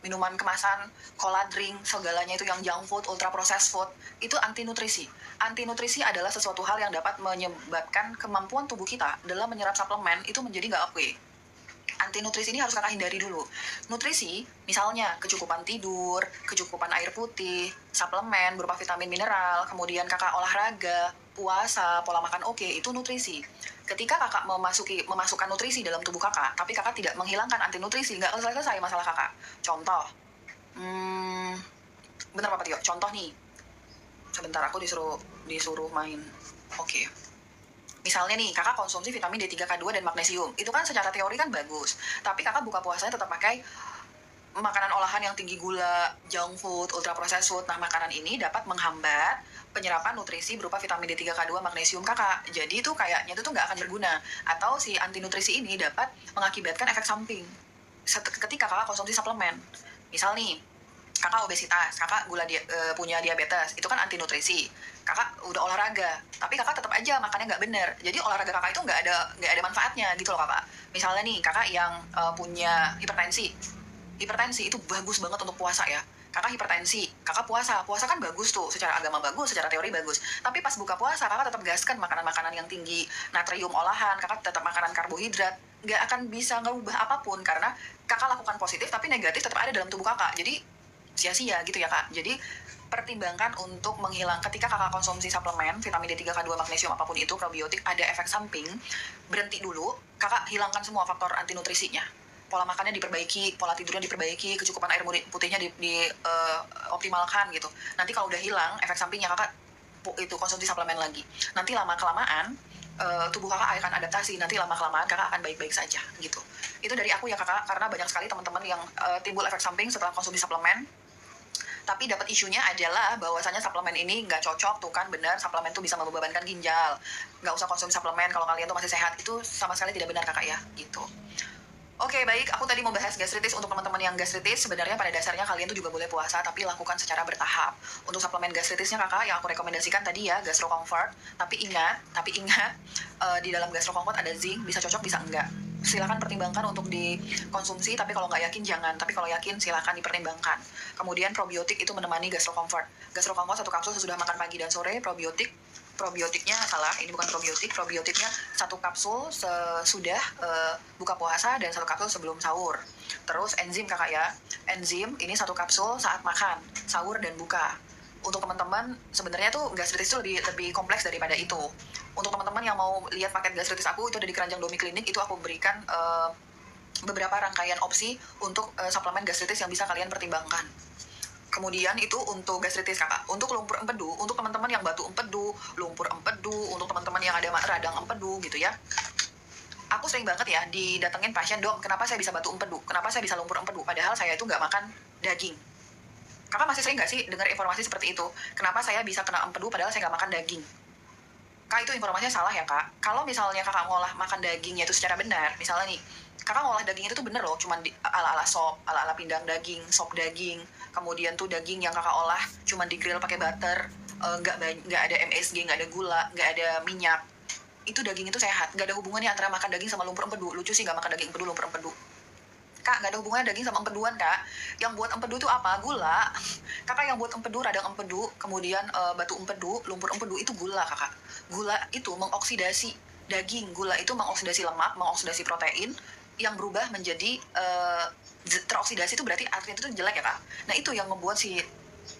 minuman kemasan, cola drink, segalanya itu yang junk food, ultra processed food. Itu anti nutrisi. Anti nutrisi adalah sesuatu hal yang dapat menyebabkan kemampuan tubuh kita dalam menyerap suplemen itu menjadi nggak oke. Anti nutrisi ini harus kakak hindari dulu. Nutrisi, misalnya kecukupan tidur, kecukupan air putih, suplemen berupa vitamin mineral, kemudian kakak olahraga, puasa, pola makan oke, itu nutrisi. Ketika kakak memasukkan nutrisi dalam tubuh kakak, tapi kakak tidak menghilangkan anti nutrisi, nggak selesai masalah kakak. Contoh, bener Pak Tio, contoh nih, sebentar aku disuruh main. Oke. Misalnya nih, kakak konsumsi vitamin D3, K2, dan magnesium. Itu kan secara teori kan bagus. Tapi kakak buka puasanya tetap pakai makanan olahan yang tinggi gula, junk food, ultra processed food. Nah, makanan ini dapat menghambat penyerapan nutrisi berupa vitamin D3, K2, magnesium kakak. Jadi itu kayaknya itu tuh nggak akan berguna. Atau si anti nutrisi ini dapat mengakibatkan efek samping ketika kakak konsumsi suplemen. Misal nih, kakak obesitas, kakak punya diabetes, itu kan anti nutrisi. Kakak udah olahraga, tapi kakak tetap aja makannya nggak bener. Jadi olahraga kakak itu nggak ada manfaatnya gitu loh kakak. Misalnya nih kakak yang punya hipertensi itu bagus banget untuk puasa ya. Kakak hipertensi, kakak puasa kan bagus tuh, secara agama bagus, secara teori bagus. Tapi pas buka puasa kakak tetap gaskan makanan-makanan yang tinggi natrium olahan, kakak tetap makanan karbohidrat, nggak akan bisa ngerubah apapun karena kakak lakukan positif tapi negatif tetap ada dalam tubuh kakak. Jadi sia-sia gitu ya kak. Jadi pertimbangkan untuk ketika kakak konsumsi suplemen vitamin D3, K2, magnesium apapun itu, probiotik, ada efek samping, berhenti dulu, kakak hilangkan semua faktor anti nutrisinya. Pola makannya diperbaiki, pola tidurnya diperbaiki, kecukupan air putihnya optimalkan gitu. Nanti kalau udah hilang efek sampingnya, kakak itu konsumsi suplemen lagi. Nanti lama-kelamaan tubuh kakak akan adaptasi, nanti lama-kelamaan kakak akan baik-baik saja gitu. Itu dari aku ya kakak, karena banyak sekali teman-teman yang timbul efek samping setelah konsumsi suplemen. Tapi dapat isunya adalah bahwasanya suplemen ini nggak cocok tuh kan, benar suplemen tuh bisa membebankan ginjal, nggak usah konsumsi suplemen kalau kalian tuh masih sehat. Itu sama sekali tidak benar kakak ya gitu. Oke, baik, aku tadi mau bahas gastritis. Untuk teman-teman yang gastritis, sebenarnya pada dasarnya kalian tuh juga boleh puasa, tapi lakukan secara bertahap. Untuk suplemen gastritisnya kakak, yang aku rekomendasikan tadi ya, Gastro Comfort. Tapi ingat, di dalam Gastro Comfort ada zinc, bisa cocok, bisa enggak. Silakan pertimbangkan untuk dikonsumsi, tapi kalau nggak yakin jangan. Tapi kalau yakin, silakan dipertimbangkan. Kemudian probiotik itu menemani Gastro Comfort. Gastro Comfort 1 kapsul sesudah makan pagi dan sore, probiotiknya salah, ini bukan probiotiknya 1 kapsul sesudah buka puasa dan 1 kapsul sebelum sahur. Terus enzim kakak ya, enzim ini 1 kapsul saat makan, sahur dan buka. Untuk teman-teman sebenarnya tuh gastritis itu lebih kompleks daripada itu. Untuk teman-teman yang mau lihat paket gastritis aku, itu ada di Keranjang Domi Klinik, itu aku berikan beberapa rangkaian opsi untuk suplemen gastritis yang bisa kalian pertimbangkan. Kemudian itu untuk gastritis kakak. Untuk lumpur empedu, untuk teman-teman yang batu empedu, lumpur empedu, untuk teman-teman yang ada radang empedu gitu ya. Aku sering banget ya didatengin pasien, dok, kenapa saya bisa batu empedu? Kenapa saya bisa lumpur empedu? Padahal saya itu nggak makan daging. Kakak masih sering nggak sih dengar informasi seperti itu? Kenapa saya bisa kena empedu padahal saya nggak makan daging? Kak, itu informasinya salah ya kak. Kalau misalnya kakak ngolah makan dagingnya itu secara benar, misalnya nih, kakak ngolah daging itu tuh bener loh, cuman ala-ala sop, ala-ala pindang daging, sop daging, kemudian tuh daging yang kakak olah cuman di grill pakai butter, nggak ada MSG, nggak ada gula, nggak ada minyak. Itu daging itu sehat, nggak ada hubungannya antara makan daging sama lumpur empedu. Lucu sih nggak makan daging empedu, lumpur empedu. Kak, nggak ada hubungannya daging sama empeduan, Kak. Yang buat empedu itu apa? Gula. Kakak, yang buat empedu, radang empedu, kemudian batu empedu, lumpur empedu itu gula, Kakak. Gula itu mengoksidasi daging. Gula itu mengoksidasi lemak, mengoksidasi protein yang berubah menjadi teroksidasi itu berarti artinya itu jelek ya, Kak. Nah, itu yang membuat si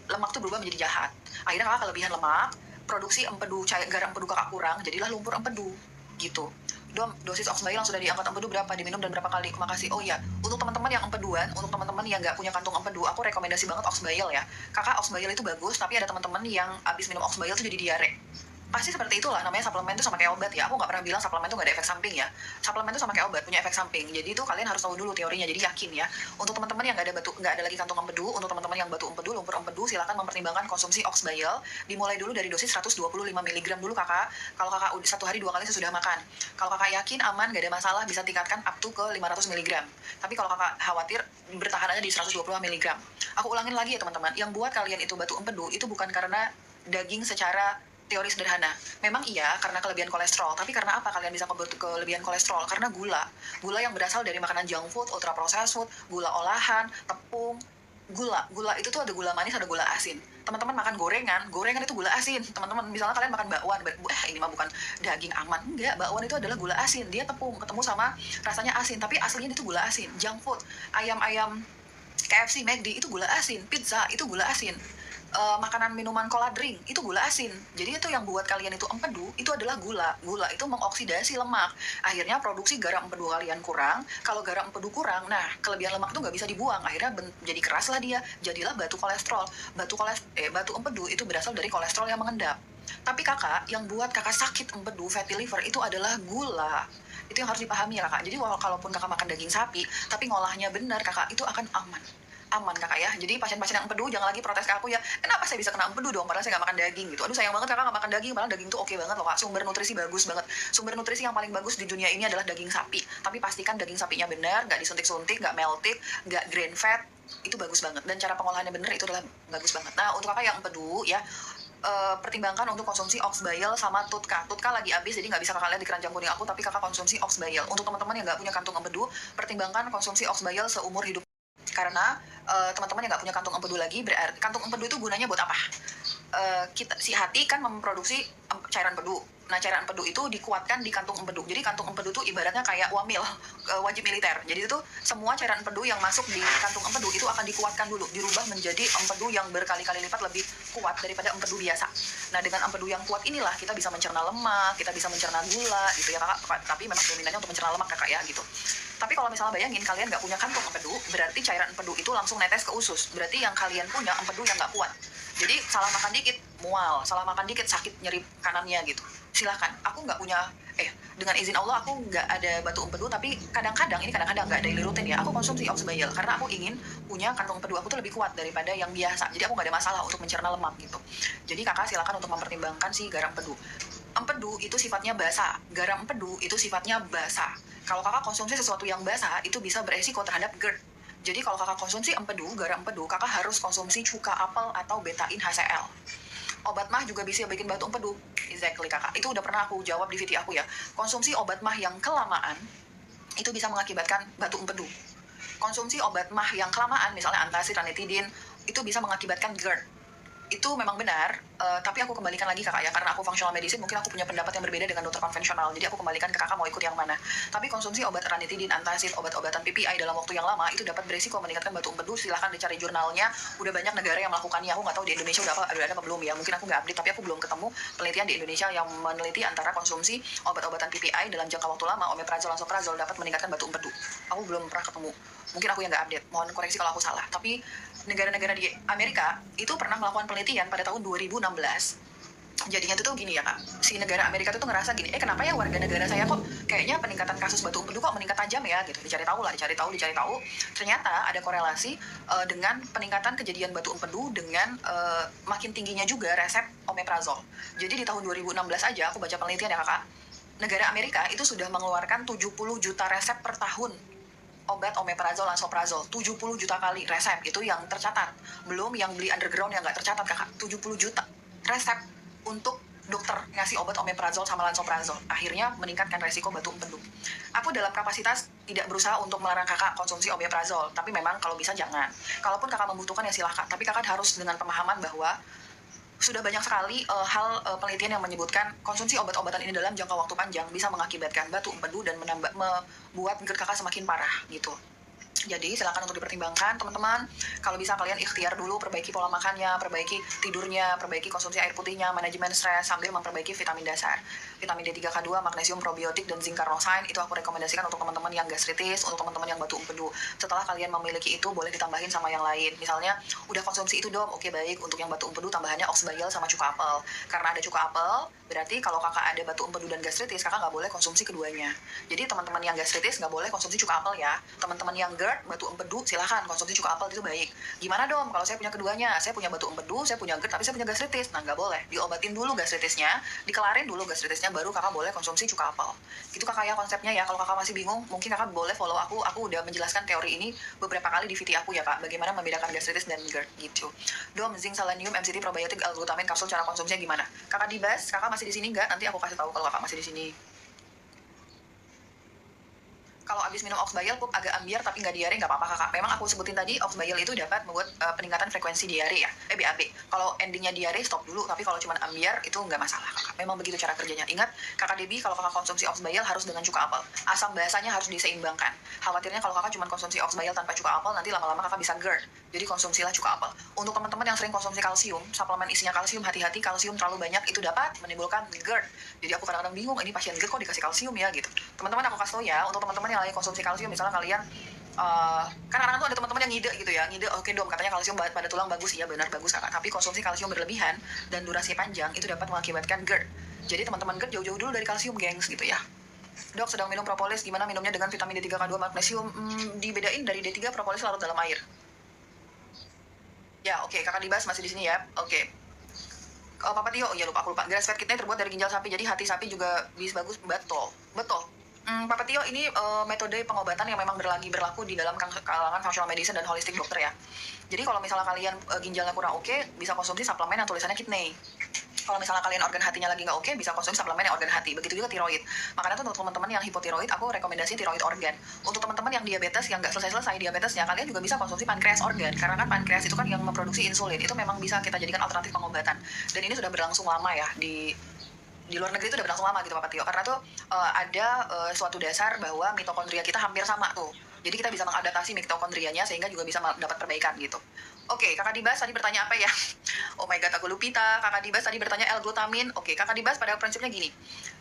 lemak itu berubah menjadi jahat. Akhirnya Kakak kelebihan lemak, produksi empedu, garam empedu Kakak kurang, jadilah lumpur empedu. Gitu. Dosis oxbaya yang sudah diangkat empedu berapa, diminum dan berapa kali? Makasih. Oh iya, untuk teman-teman yang empeduan, untuk teman-teman yang nggak punya kantung empedu, aku rekomendasi banget oxbaya ya. Kakak, oxbaya itu bagus, tapi ada teman-teman yang abis minum oxbaya tuh jadi diare. Pasti seperti itulah, namanya suplemen itu sama kayak obat ya. Aku nggak pernah bilang suplemen itu nggak ada efek samping ya. Suplemen itu sama kayak obat, punya efek samping. Jadi itu kalian harus tahu dulu teorinya, jadi yakin ya. Untuk teman-teman yang nggak ada lagi kantung empedu, untuk teman-teman yang batu empedu, lumpur empedu, silakan mempertimbangkan konsumsi oxbaya. Dimulai dulu dari dosis 125 mg dulu kakak. Kalau kakak satu hari 2 kali sesudah makan. Kalau kakak yakin aman, nggak ada masalah, bisa tingkatkan up to ke 500 mg. Tapi kalau kakak khawatir, bertahan aja di 120 mg. Aku ulangin lagi ya teman-teman, yang buat kalian itu batu empedu itu bukan karena daging secara teori sederhana. Memang iya karena kelebihan kolesterol, tapi karena apa kalian bisa kelebihan kolesterol? Karena gula. Gula yang berasal dari makanan junk food, ultra processed food, gula olahan, tepung, gula itu tuh ada gula manis, ada gula asin. Teman-teman makan gorengan itu gula asin. Teman-teman misalnya kalian makan bakwan, ini mah bukan daging aman. Enggak, bakwan itu adalah gula asin. Dia tepung ketemu sama rasanya asin, tapi aslinya itu gula asin. Junk food, ayam-ayam KFC, McD itu gula asin, pizza itu gula asin. Makanan minuman cola drink itu gula asin. Jadi itu yang buat kalian itu empedu itu adalah gula. Gula itu mengoksidasi lemak. Akhirnya produksi garam empedu kalian kurang. Kalau garam empedu kurang, nah kelebihan lemak itu nggak bisa dibuang. Akhirnya jadi keras lah dia. Jadilah batu kolesterol. Batu empedu itu berasal dari kolesterol yang mengendap. Tapi kakak, yang buat kakak sakit empedu, fatty liver itu adalah gula. Itu yang harus dipahami ya kakak. Jadi walaupun kakak makan daging sapi, tapi ngolahnya benar kakak, itu akan aman kakak ya. Jadi pasien-pasien yang empedu jangan lagi protes ke aku ya, kenapa saya bisa kena empedu dong padahal saya nggak makan daging gitu. Aduh sayang banget kakak nggak makan daging, padahal daging tuh oke banget loh kak, sumber nutrisi bagus banget. Sumber nutrisi yang paling bagus di dunia ini adalah daging sapi, tapi pastikan daging sapinya benar, nggak disuntik-suntik, nggak melted, nggak grain fat, itu bagus banget. Dan cara pengolahannya benar itu adalah bagus banget. Nah untuk kakak yang empedu ya, pertimbangkan untuk konsumsi oxbaya sama tutka. Tutka lagi habis, jadi nggak bisa kakak lihat di keranjang kuning aku, tapi kakak konsumsi oxbaya. Untuk teman-teman yang nggak punya kantung empedu, pertimbangkan konsumsi oxbaya seumur hidup. Karena teman-teman yang nggak punya kantung empedu lagi, berarti kantung empedu itu gunanya buat apa? Si hati kan memproduksi cairan empedu. Nah cairan empedu itu dikuatkan di kantung empedu. Jadi kantung empedu itu ibaratnya kayak wamil, wajib militer. Jadi itu semua cairan empedu yang masuk di kantung empedu itu akan dikuatkan dulu, dirubah menjadi empedu yang berkali-kali lipat lebih kuat daripada empedu biasa. Nah dengan empedu yang kuat inilah kita bisa mencerna lemak, kita bisa mencerna gula gitu ya kakak. Tapi memang dominannya untuk mencerna lemak kakak ya gitu. Tapi kalau misalnya bayangin kalian nggak punya kantong empedu, berarti cairan empedu itu langsung netes ke usus. Berarti yang kalian punya empedu yang nggak kuat. Jadi salah makan dikit mual, salah makan dikit sakit nyeri kanannya gitu. Silahkan, aku nggak punya, dengan izin Allah aku nggak ada batu empedu, tapi kadang-kadang nggak daily rutin ya, aku konsumsi oxbaya karena aku ingin punya kantong empedu aku tuh lebih kuat daripada yang biasa. Jadi aku nggak ada masalah untuk mencerna lemak gitu. Jadi kakak silakan untuk mempertimbangkan si garam empedu. Empedu itu sifatnya basah, garam empedu itu sifatnya basah. Kalau kakak konsumsi sesuatu yang basah, itu bisa beresiko terhadap GERD. Jadi kalau kakak konsumsi empedu, garam empedu, kakak harus konsumsi cuka apel atau betain HCl. Obat mah juga bisa bikin batu empedu. Exactly kakak, itu udah pernah aku jawab di video aku ya. Konsumsi obat mah yang kelamaan, itu bisa mengakibatkan batu empedu. Konsumsi obat mah yang kelamaan, misalnya antacid, ranitidin, itu bisa mengakibatkan GERD. Itu memang benar, tapi aku kembalikan lagi kakak ya, karena aku functional medicine, mungkin aku punya pendapat yang berbeda dengan dokter konvensional, jadi aku kembalikan ke kakak mau ikut yang mana. Tapi konsumsi obat ranitidin, antacid, obat-obatan PPI dalam waktu yang lama itu dapat beresiko meningkatkan batu empedu. Silahkan dicari jurnalnya, udah banyak negara yang melakukannya. Aku nggak tahu di Indonesia udah ada apa belum ya, mungkin aku nggak update, tapi aku belum ketemu penelitian di Indonesia yang meneliti antara konsumsi obat-obatan PPI dalam jangka waktu lama, omeprazol, lansoprazol, dapat meningkatkan batu empedu. Aku belum pernah ketemu, mungkin aku yang nggak update, mohon koreksi kalau aku salah. Tapi negara-negara di Amerika itu pernah melakukan penelitian pada tahun 2016. Jadinya itu tuh gini ya kak, si negara Amerika itu tuh ngerasa gini, kenapa ya warga negara saya kok kayaknya peningkatan kasus batu empedu kok meningkat tajam ya gitu. Dicari tahu. Ternyata ada korelasi dengan peningkatan kejadian batu empedu dengan makin tingginya juga resep omeprazol. Jadi di tahun 2016 aja aku baca penelitian ya kakak, negara Amerika itu sudah mengeluarkan 70 juta resep per tahun obat omeprazol, lansoprazol, 70 juta kali resep, itu yang tercatat. Belum yang beli underground yang nggak tercatat kakak, 70 juta resep untuk dokter ngasih obat omeprazol sama lansoprazol, akhirnya meningkatkan resiko batu empedu. Aku dalam kapasitas tidak berusaha untuk melarang kakak konsumsi omeprazol, tapi memang kalau bisa jangan. Kalaupun kakak membutuhkan ya silahkan, tapi kakak harus dengan pemahaman bahwa sudah banyak sekali penelitian yang menyebutkan konsumsi obat-obatan ini dalam jangka waktu panjang bisa mengakibatkan batu empedu dan membuat GERD kakak semakin parah gitu. Jadi silakan untuk dipertimbangkan teman-teman. Kalau bisa kalian ikhtiar dulu, perbaiki pola makannya, perbaiki tidurnya, perbaiki konsumsi air putihnya, manajemen stres, sambil memperbaiki vitamin dasar. Vitamin D3, K2, magnesium, probiotik, dan zinc carnosine itu aku rekomendasikan untuk teman-teman yang gastritis, untuk teman-teman yang batu empedu. Setelah kalian memiliki itu, boleh ditambahin sama yang lain. Misalnya, udah konsumsi itu dong, oke baik. Untuk yang batu empedu, tambahannya oxbayel sama cuka apel. Karena ada cuka apel, berarti kalau kakak ada batu empedu dan gastritis, kakak nggak boleh konsumsi keduanya. Jadi teman-teman yang gastritis nggak boleh konsumsi cuka apel ya. Teman-teman yang GERD, batu empedu, silahkan konsumsi cuka apel, itu baik. Gimana dong kalau saya punya keduanya? Saya punya batu empedu, saya punya GERD, tapi saya punya gastritis. Nah, nggak boleh. Diobatin dulu gastritisnya, dikelarin dulu gastritisnya, baru kakak boleh konsumsi cuka apel. Itu kakak ya konsepnya ya. Kalau kakak masih bingung, mungkin kakak boleh follow aku. Aku udah menjelaskan teori ini beberapa kali di VT aku ya kak. Bagaimana membedakan gastritis dan GERD gitu. Dom, zinc, selenium, MCT, probiotik, L-glutamin, kapsul, cara konsumsinya gimana? Kakak Dibas, kakak masih di sini nggak? Nanti aku kasih tahu kalau kakak masih di sini. Kalau abis minum oxbayel pup agak ambiar tapi nggak diare nggak apa-apa kakak. Memang aku sebutin tadi oxbayel itu dapat membuat peningkatan frekuensi diare ya, BAB. Kalau endingnya diare stop dulu, tapi kalau cuma ambiar itu nggak masalah kakak. Memang begitu cara kerjanya. Ingat kakak Debbie, kalau kakak konsumsi oxbayel harus dengan cuka apel. Asam basanya harus diseimbangkan. Khawatirnya kalau kakak cuma konsumsi oxbayel tanpa cuka apel, nanti lama-lama kakak bisa GERD. Jadi konsumsilah cuka apel. Untuk teman-teman yang sering konsumsi kalsium, suplemen isinya kalsium, hati-hati, kalsium terlalu banyak itu dapat menimbulkan GERD. Jadi aku kadang-kadang bingung, ini pasien GERD kok dikasih kalsium ya gitu. Teman-teman aku kasih tau ya, untuk teman-teman yang lagi konsumsi kalsium, misalnya kalian kan kadang tuh ada teman-teman yang ngide gitu ya, ngide oke dom katanya kalsium pada tulang bagus, iya benar bagus kakak, tapi konsumsi kalsium berlebihan dan durasi panjang itu dapat mengakibatkan GERD. Jadi teman-teman GERD jauh-jauh dulu dari kalsium gengs gitu ya. Dok sedang minum propolis, gimana minumnya dengan vitamin D3, K2, magnesium? Dibedain dari D3 propolis larut dalam air. Ya oke, kakak Dibas masih di sini ya, oke. Papa Tio, iya lupa aku lupa. Grass fed kitnya terbuat dari ginjal sapi, jadi hati sapi juga bisa bagus, betul. Papa Tio, ini metode pengobatan yang memang berlaku di dalam kalangan functional medicine dan holistic dokter ya. Jadi kalau misalnya kalian ginjalnya kurang oke, bisa konsumsi suplemen yang tulisannya kidney. Kalau misalnya kalian organ hatinya lagi nggak oke, bisa konsumsi suplemen yang organ hati. Begitu juga tiroid. Makanya tuh untuk teman-teman yang hipotiroid, aku rekomendasi tiroid organ. Untuk teman-teman yang diabetes, yang nggak selesai-selesai diabetesnya, kalian juga bisa konsumsi pankreas organ. Karena kan pankreas itu kan yang memproduksi insulin. Itu memang bisa kita jadikan alternatif pengobatan. Dan ini sudah berlangsung lama ya di luar negeri itu udah berlangsung lama gitu Pak Tio. Karena tuh ada suatu dasar bahwa mitokondria kita hampir sama tuh. Jadi kita bisa mengadaptasi mitokondrianya sehingga juga bisa dapat perbaikan gitu. Oke, kakak Dibas tadi bertanya apa ya? Oh my god, aku lupita. Kakak Dibas tadi bertanya L-glutamin. Oke, kakak Dibas pada prinsipnya gini.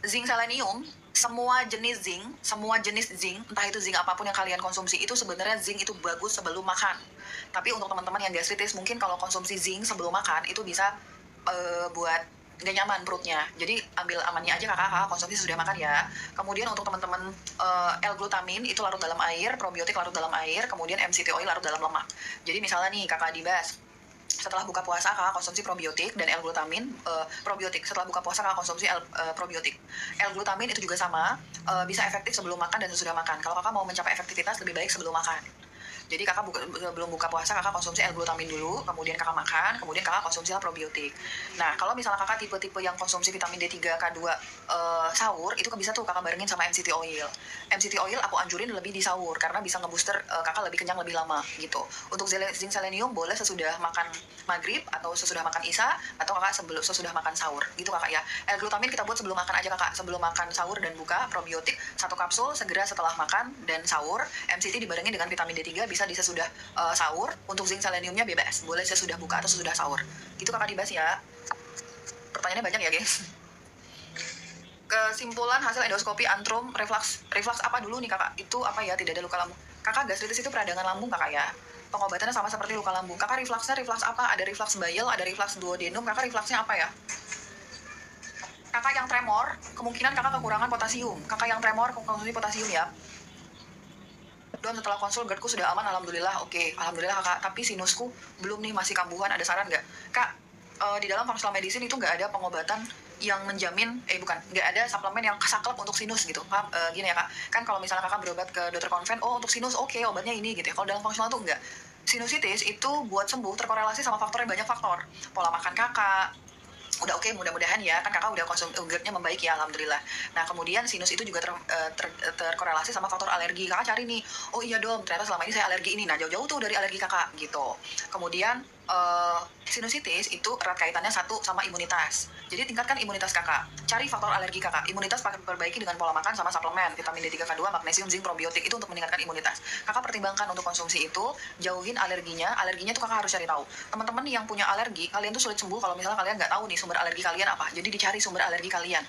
Zinc, selenium, semua jenis zinc, entah itu zinc apapun yang kalian konsumsi, itu sebenarnya zinc itu bagus sebelum makan. Tapi untuk teman-teman yang gastritis, mungkin kalau konsumsi zinc sebelum makan, itu bisa buat nggak nyaman perutnya. Jadi ambil amannya aja kakak konsumsi sudah makan ya. Kemudian untuk teman-teman L-glutamin itu larut dalam air, probiotik larut dalam air, kemudian MCT oil larut dalam lemak. Jadi misalnya nih kakak Dibas, setelah buka puasa kakak konsumsi probiotik dan L-glutamin, probiotik setelah buka puasa kakak konsumsi probiotik. L-glutamin itu juga sama, bisa efektif sebelum makan dan sesudah makan. Kalau kakak mau mencapai efektivitas lebih baik sebelum makan. Jadi kakak belum buka puasa, kakak konsumsi L-glutamin dulu, kemudian kakak makan, kemudian kakak konsumsi probiotik. Nah, kalau misalnya kakak tipe-tipe yang konsumsi vitamin D3, K2 sahur, itu bisa tuh kakak barengin sama MCT oil. MCT oil aku anjurin lebih di sahur, karena bisa ngebooster kakak lebih kenyang lebih lama gitu. Untuk zinc selenium boleh sesudah makan maghrib, atau sesudah makan isya, atau kakak sesudah makan sahur, gitu kakak ya. L-glutamin kita buat sebelum makan aja kakak, sebelum makan sahur dan buka, probiotik 1 kapsul segera setelah makan dan sahur, MCT dibarengin dengan vitamin D3 bisa di sesudah sahur. Untuk zinc seleniumnya bebas, boleh sesudah buka atau sesudah sahur. Gitu kakak Dibas ya. Pertanyaannya banyak ya guys. Kesimpulan hasil endoskopi antrum reflux apa dulu nih kakak? Itu apa ya, tidak ada luka lambung. Kakak gastritis itu peradangan lambung kakak ya. Pengobatannya sama seperti luka lambung. Kakak refluxnya reflux apa? Ada reflux bile, ada reflux duodenum. Kakak refluxnya apa ya? Kakak yang tremor, kemungkinan kakak kekurangan potasium. Kakak yang tremor konsumsi potasium ya. Dom, setelah konsul GERD-ku sudah aman alhamdulillah. Oke, alhamdulillah kakak. Tapi sinusku belum nih, masih kambuhan. Ada saran nggak kak? Di dalam functional medicine itu nggak ada pengobatan yang menjamin, nggak ada suplemen yang saklek untuk sinus gitu. Gini ya kak, kan kalau misalnya kakak berobat ke dokter konven, oh untuk sinus oke, obatnya ini gitu ya. Kalau dalam functional tuh enggak. Sinusitis itu buat sembuh terkorelasi sama banyak faktor. Pola makan kakak, Udah oke, mudah-mudahan ya, kan kakak udah konsumsi GERD-nya membaik ya, alhamdulillah. Nah kemudian sinus itu juga terkorelasi sama faktor alergi. Kakak cari nih, oh iya dong, ternyata selama ini saya alergi ini. Nah jauh-jauh tuh dari alergi kakak gitu. Kemudian sinusitis itu erat kaitannya satu sama imunitas. Jadi tingkatkan imunitas kakak. Cari faktor alergi kakak. Imunitas perbaiki dengan pola makan sama suplemen vitamin D3, K2, magnesium, zinc, probiotik itu untuk meningkatkan imunitas. Kakak pertimbangkan untuk konsumsi itu, jauhin alerginya. Alerginya tuh kakak harus cari tahu. Teman-teman yang punya alergi, kalian tuh sulit sembuh kalau misalnya kalian nggak tahu nih sumber alergi kalian apa. Jadi dicari sumber alergi kalian.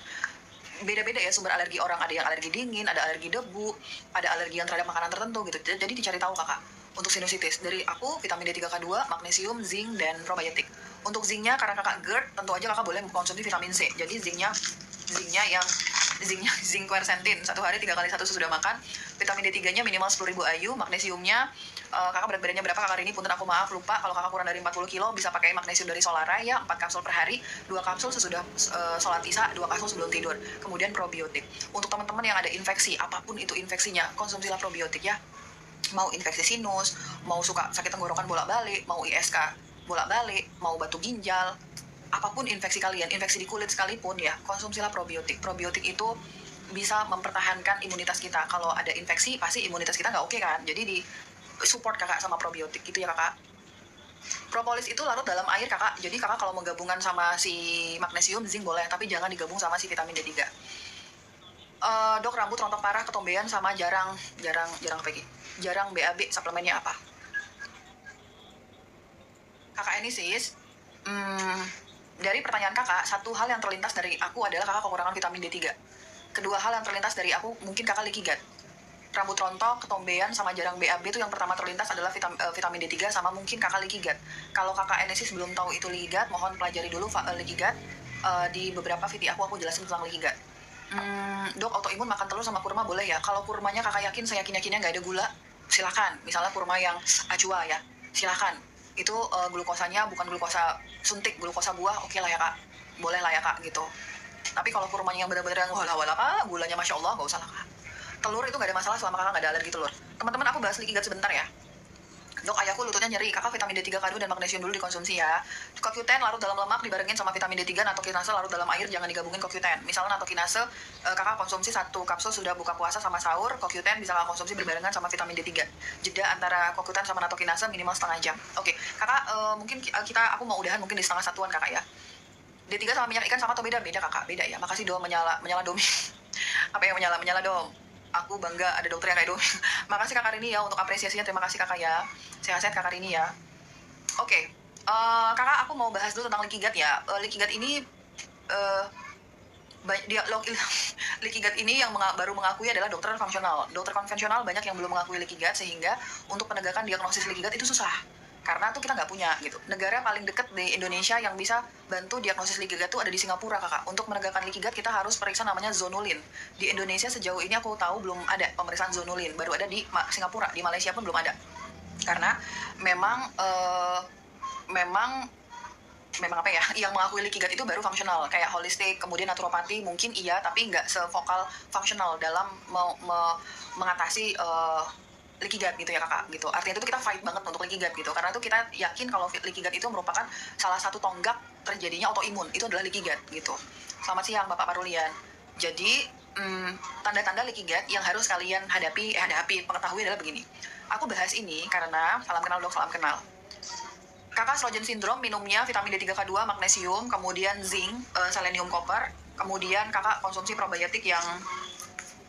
Beda-beda ya sumber alergi orang, ada yang alergi dingin, ada alergi debu, ada alergi yang terhadap makanan tertentu gitu. Jadi dicari tahu kakak. Untuk sinusitis, dari aku vitamin D3, K2, magnesium, zinc, dan probiotik. Untuk zincnya karena kakak GERD, tentu aja kakak boleh mengkonsumsi vitamin C. Jadi zincnya zinc quercetin 1 hari 3 kali 1 sesudah makan. Vitamin D3 nya minimal 10.000 IU. Magnesiumnya kakak berat badannya berapa kakak hari ini, punten aku maaf lupa. Kalau kakak kurang dari 40 kilo bisa pakai magnesium dari Solaray ya, 4 kapsul per hari, 2 kapsul sesudah sholat isya, 2 kapsul sebelum tidur. Kemudian probiotik. Untuk teman-teman yang ada infeksi, apapun itu infeksinya, konsumsilah probiotik ya. Mau infeksi sinus, mau suka sakit tenggorokan bolak-balik, mau ISK bolak-balik, mau batu ginjal, apapun infeksi kalian, infeksi di kulit sekalipun ya, konsumsilah probiotik. Probiotik itu bisa mempertahankan imunitas kita. Kalau ada infeksi, pasti imunitas kita nggak oke kan. Jadi di support kakak sama probiotik gitu ya kakak. Propolis itu larut dalam air kakak. Jadi kakak kalau mau gabungan sama si magnesium, zinc boleh, tapi jangan digabung sama si vitamin D3. Dok, rambut rontok parah, ketombean sama jarang apa lagi? Jarang BAB, suplemennya apa? Kakak ini sis, dari pertanyaan kakak, satu hal yang terlintas dari aku adalah kakak kekurangan vitamin D3. Kedua hal yang terlintas dari aku, mungkin kakak leaky gut. Rambut rontok, ketombean, sama jarang BAB itu yang pertama terlintas adalah vitamin D3 sama mungkin kakak leaky gut. Kalau kakak Enesis belum tahu itu leaky gut, mohon pelajari dulu leaky gut. Di beberapa video aku jelasin tentang leaky gut. Dok, autoimun makan telur sama kurma boleh ya? Kalau kurmanya kakak yakin, saya yakin-yakinnya nggak ada gula, silakan. Misalnya kurma yang ajwa ya, silakan. Itu glukosanya bukan glukosa suntik, glukosa buah, oke lah ya kak, boleh lah ya kak gitu. Tapi kalau kurmanya yang benar-benar yang wala-wala kak, gulanya masya Allah, nggak usah lah kak. Telur itu nggak ada masalah selama kakak nggak ada alergi telur. Teman-teman, aku bahas leaky gut sebentar ya. Dok, ayahku lututnya nyeri, kakak vitamin D3, K2, dan magnesium dulu dikonsumsi ya. CoQ10 larut dalam lemak dibarengin sama vitamin D3, natokinase larut dalam air, jangan digabungin CoQ10. Misalnya natokinase, kakak konsumsi 1 kapsul sudah buka puasa sama sahur, CoQ10 bisa kakak konsumsi berbarengan sama vitamin D3. Jeda antara CoQ10 sama natokinase minimal setengah jam. Oke, kakak mungkin aku mau udahan mungkin di setengah satuan kakak ya. D3 sama minyak ikan sama atau beda? Beda kakak, beda ya. Makasih dong, menyala Domi. Apa yang menyala dong. Aku bangga ada dokter yang kayak Domi. Makasih kakak Rini ya untuk apresiasinya, terima kasih kakak ya. Sehat-sehat kakak Rini ya. Oke, kakak aku mau bahas dulu tentang leaky gut ya. Leaky gut ini leaky gut ini yang baru mengakui adalah dokter fungsional. Dokter konvensional banyak yang belum mengakui leaky gut, sehingga untuk penegakan diagnosis leaky gut itu susah. Karena tuh kita nggak punya gitu. Negara paling dekat di Indonesia yang bisa bantu diagnosis leaky gut tuh ada di Singapura kakak. Untuk menegakkan leaky gut kita harus periksa namanya zonulin. Di Indonesia sejauh ini aku tahu belum ada pemeriksaan zonulin. Baru ada di Singapura, di Malaysia pun belum ada. Karena memang apa ya, yang mengakui leaky gut itu baru fungsional, kayak holistik, kemudian naturopati mungkin iya, tapi nggak sevokal fungsional dalam mengatasi leaky gut gitu ya kakak gitu. Artinya itu kita fight banget untuk leaky gut gitu, karena itu kita yakin kalau leaky gut itu merupakan salah satu tonggak terjadinya autoimun, itu adalah leaky gut gitu. Selamat siang Bapak Parulian. Jadi tanda-tanda leaky gut yang harus kalian pengetahui adalah begini. Aku bahas ini karena salam kenal dok, salam kenal. Kakak Slogen syndrome minumnya vitamin D3, K2, magnesium, kemudian zinc, selenium, copper, kemudian kakak konsumsi probiotik yang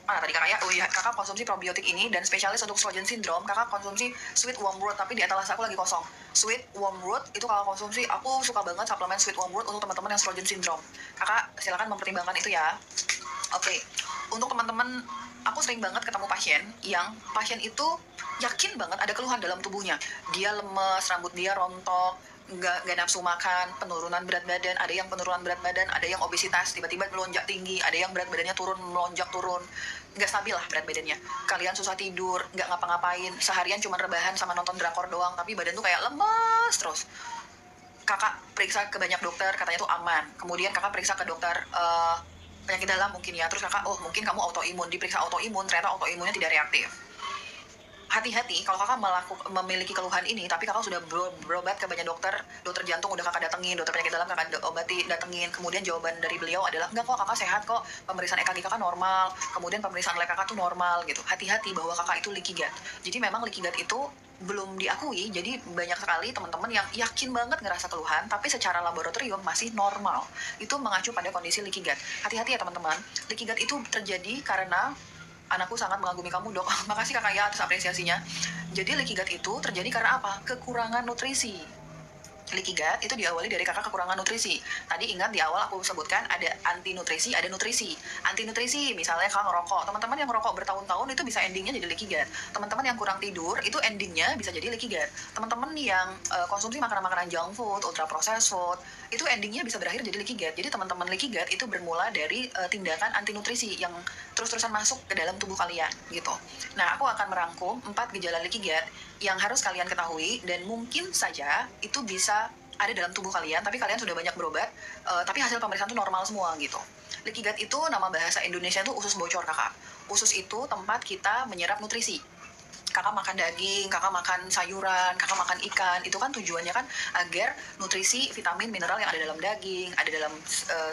mana tadi kakak ya? Oh iya, kakak konsumsi probiotik ini, dan spesialis untuk Slogen syndrome kakak konsumsi sweet wormwood, tapi di atas aku lagi kosong. Sweet wormwood itu kakak konsumsi, aku suka banget suplemen sweet wormwood untuk teman-teman yang Slogen syndrome. Kakak silakan mempertimbangkan itu ya. Oke, untuk teman-teman, aku sering banget ketemu pasien itu yakin banget ada keluhan dalam tubuhnya. Dia lemes, rambut dia rontok, nggak nafsu makan, penurunan berat badan, ada yang penurunan berat badan, ada yang obesitas, tiba-tiba melonjak tinggi, ada yang berat badannya melonjak turun, nggak stabil lah berat badannya. Kalian susah tidur, nggak ngapa-ngapain, seharian cuma rebahan sama nonton drakor doang, tapi badan tuh kayak lemes terus. Kakak periksa ke banyak dokter, katanya tuh aman. Kemudian kakak periksa ke dokter penyakit dalam mungkin ya, terus kakak, oh mungkin kamu autoimun, diperiksa autoimun, ternyata autoimunnya tidak reaktif. hati-hati kalau kakak memiliki keluhan ini, tapi kakak sudah berobat ke banyak dokter, dokter jantung udah kakak datengin, dokter penyakit dalam kakak obati datengin, kemudian jawaban dari beliau adalah enggak kok kakak sehat kok, pemeriksaan EKG kakak normal, kemudian pemeriksaan lab kakak tuh normal gitu. Hati-hati bahwa kakak itu leaky gut. Jadi memang leaky gut itu belum diakui, jadi banyak sekali teman-teman yang yakin banget ngerasa keluhan, tapi secara laboratorium masih normal. Itu mengacu pada kondisi leaky gut. Hati-hati ya teman-teman, leaky gut itu terjadi karena anakku sangat mengagumi kamu dok. Makasih kakak ya atas apresiasinya. Jadi leaky gut itu terjadi karena apa? Kekurangan nutrisi. Leaky gut itu diawali dari kakak kekurangan nutrisi. Tadi ingat di awal aku sebutkan ada anti nutrisi, ada nutrisi. Anti nutrisi misalnya kakak ngerokok. Teman-teman yang ngerokok bertahun-tahun itu bisa endingnya jadi leaky gut. Teman-teman yang kurang tidur itu endingnya bisa jadi leaky gut. Teman-teman yang konsumsi makanan-makanan junk food, ultra processed food, itu endingnya bisa berakhir jadi leaky gut. Jadi teman-teman leaky gut itu bermula dari tindakan anti nutrisi yang terus-terusan masuk ke dalam tubuh kalian gitu. Nah, aku akan merangkum 4 gejala leaky gut yang harus kalian ketahui dan mungkin saja itu bisa ada dalam tubuh kalian, tapi kalian sudah banyak berobat, tapi hasil pemeriksaan itu normal semua gitu. Leaky gut itu nama bahasa Indonesia itu usus bocor kakak. Usus itu tempat kita menyerap nutrisi. Kakak makan daging, kakak makan sayuran, kakak makan ikan, itu kan tujuannya kan agar nutrisi, vitamin, mineral yang ada dalam daging, ada dalam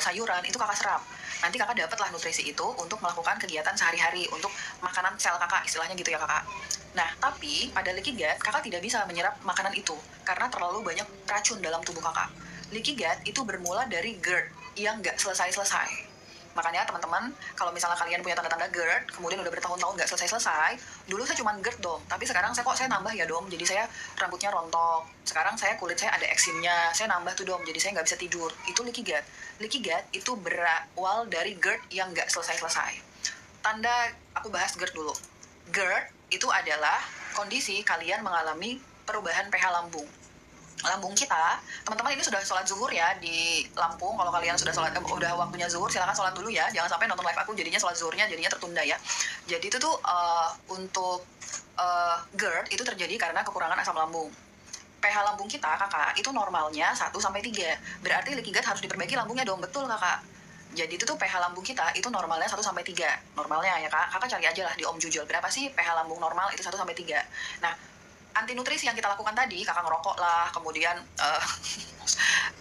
sayuran, itu kakak serap. Nanti kakak dapatlah nutrisi itu untuk melakukan kegiatan sehari-hari, untuk makanan sel kakak, istilahnya gitu ya kakak. Nah, tapi pada leaky gut, kakak tidak bisa menyerap makanan itu, karena terlalu banyak racun dalam tubuh kakak. Leaky gut itu bermula dari GERD yang nggak selesai-selesai. Makanya teman-teman, kalau misalnya kalian punya tanda-tanda GERD, kemudian udah bertahun-tahun nggak selesai-selesai, dulu saya cuma GERD dom, tapi sekarang saya nambah ya dom, jadi saya rambutnya rontok, sekarang saya kulit saya ada eksimnya, saya nambah tuh dom, jadi saya nggak bisa tidur, itu leaky gut. Leaky gut itu berawal dari GERD yang nggak selesai-selesai. Tanda, aku bahas GERD dulu. GERD itu adalah kondisi kalian mengalami perubahan pH lambung. Lambung kita, teman-teman ini sudah sholat zuhur ya di Lampung. Kalau kalian sudah sholat, udah waktunya zuhur, silakan sholat dulu ya. Jangan sampai nonton live aku jadinya sholat zuhurnya jadinya tertunda ya. Jadi itu tuh untuk GERD itu terjadi karena kekurangan asam lambung. pH lambung kita kakak itu normalnya 1-3. Berarti leaky gut harus diperbaiki lambungnya dong, betul kakak. Jadi itu tuh pH lambung kita itu normalnya 1-3. Normalnya ya kak, kakak cari aja lah di Om Jujol. Berapa sih pH lambung normal itu 1-3. Nah, anti nutrisi yang kita lakukan tadi, kakak ngerokok lah, kemudian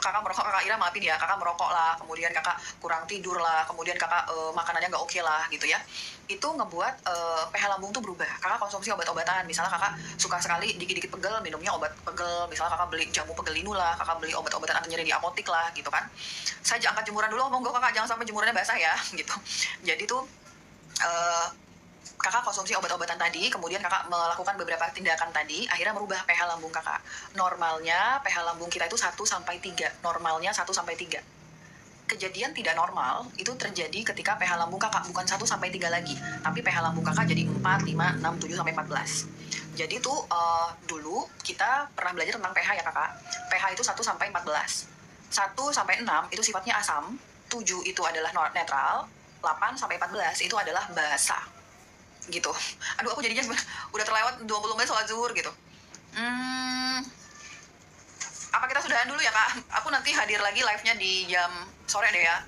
kakak merokok, kakak Ira maafin ya, kakak merokok lah, kemudian kakak kurang tidur lah, kemudian kakak makanannya nggak oke lah gitu ya, itu ngebuat pH lambung tuh berubah. Kakak konsumsi obat-obatan, misalnya kakak suka sekali dikit-dikit pegel, minumnya obat pegel, misalnya kakak beli jamu pegelinu lah, kakak beli obat-obatan anti nyeri di apotik lah gitu kan. Saya angkat jemuran dulu, monggo kakak, jangan sampai jemurannya basah ya gitu. Jadi tuh kakak konsumsi obat-obatan tadi, kemudian kakak melakukan beberapa tindakan tadi, akhirnya merubah pH lambung kakak. Normalnya pH lambung kita itu 1-3. Normalnya 1-3. Kejadian tidak normal itu terjadi ketika pH lambung kakak bukan 1-3 lagi, tapi pH lambung kakak jadi 4, 5, 6, 7 sampai 14. Jadi tuh dulu kita pernah belajar tentang pH ya kakak. pH itu 1-14. 1-6 itu sifatnya asam, 7 itu adalah netral, 8-14 itu adalah basa. Gitu. Aduh aku jadinya udah terlewat 20 menit sholat zuhur gitu. Apa kita sudahan dulu ya kak? Aku nanti hadir lagi live-nya di jam sore deh ya.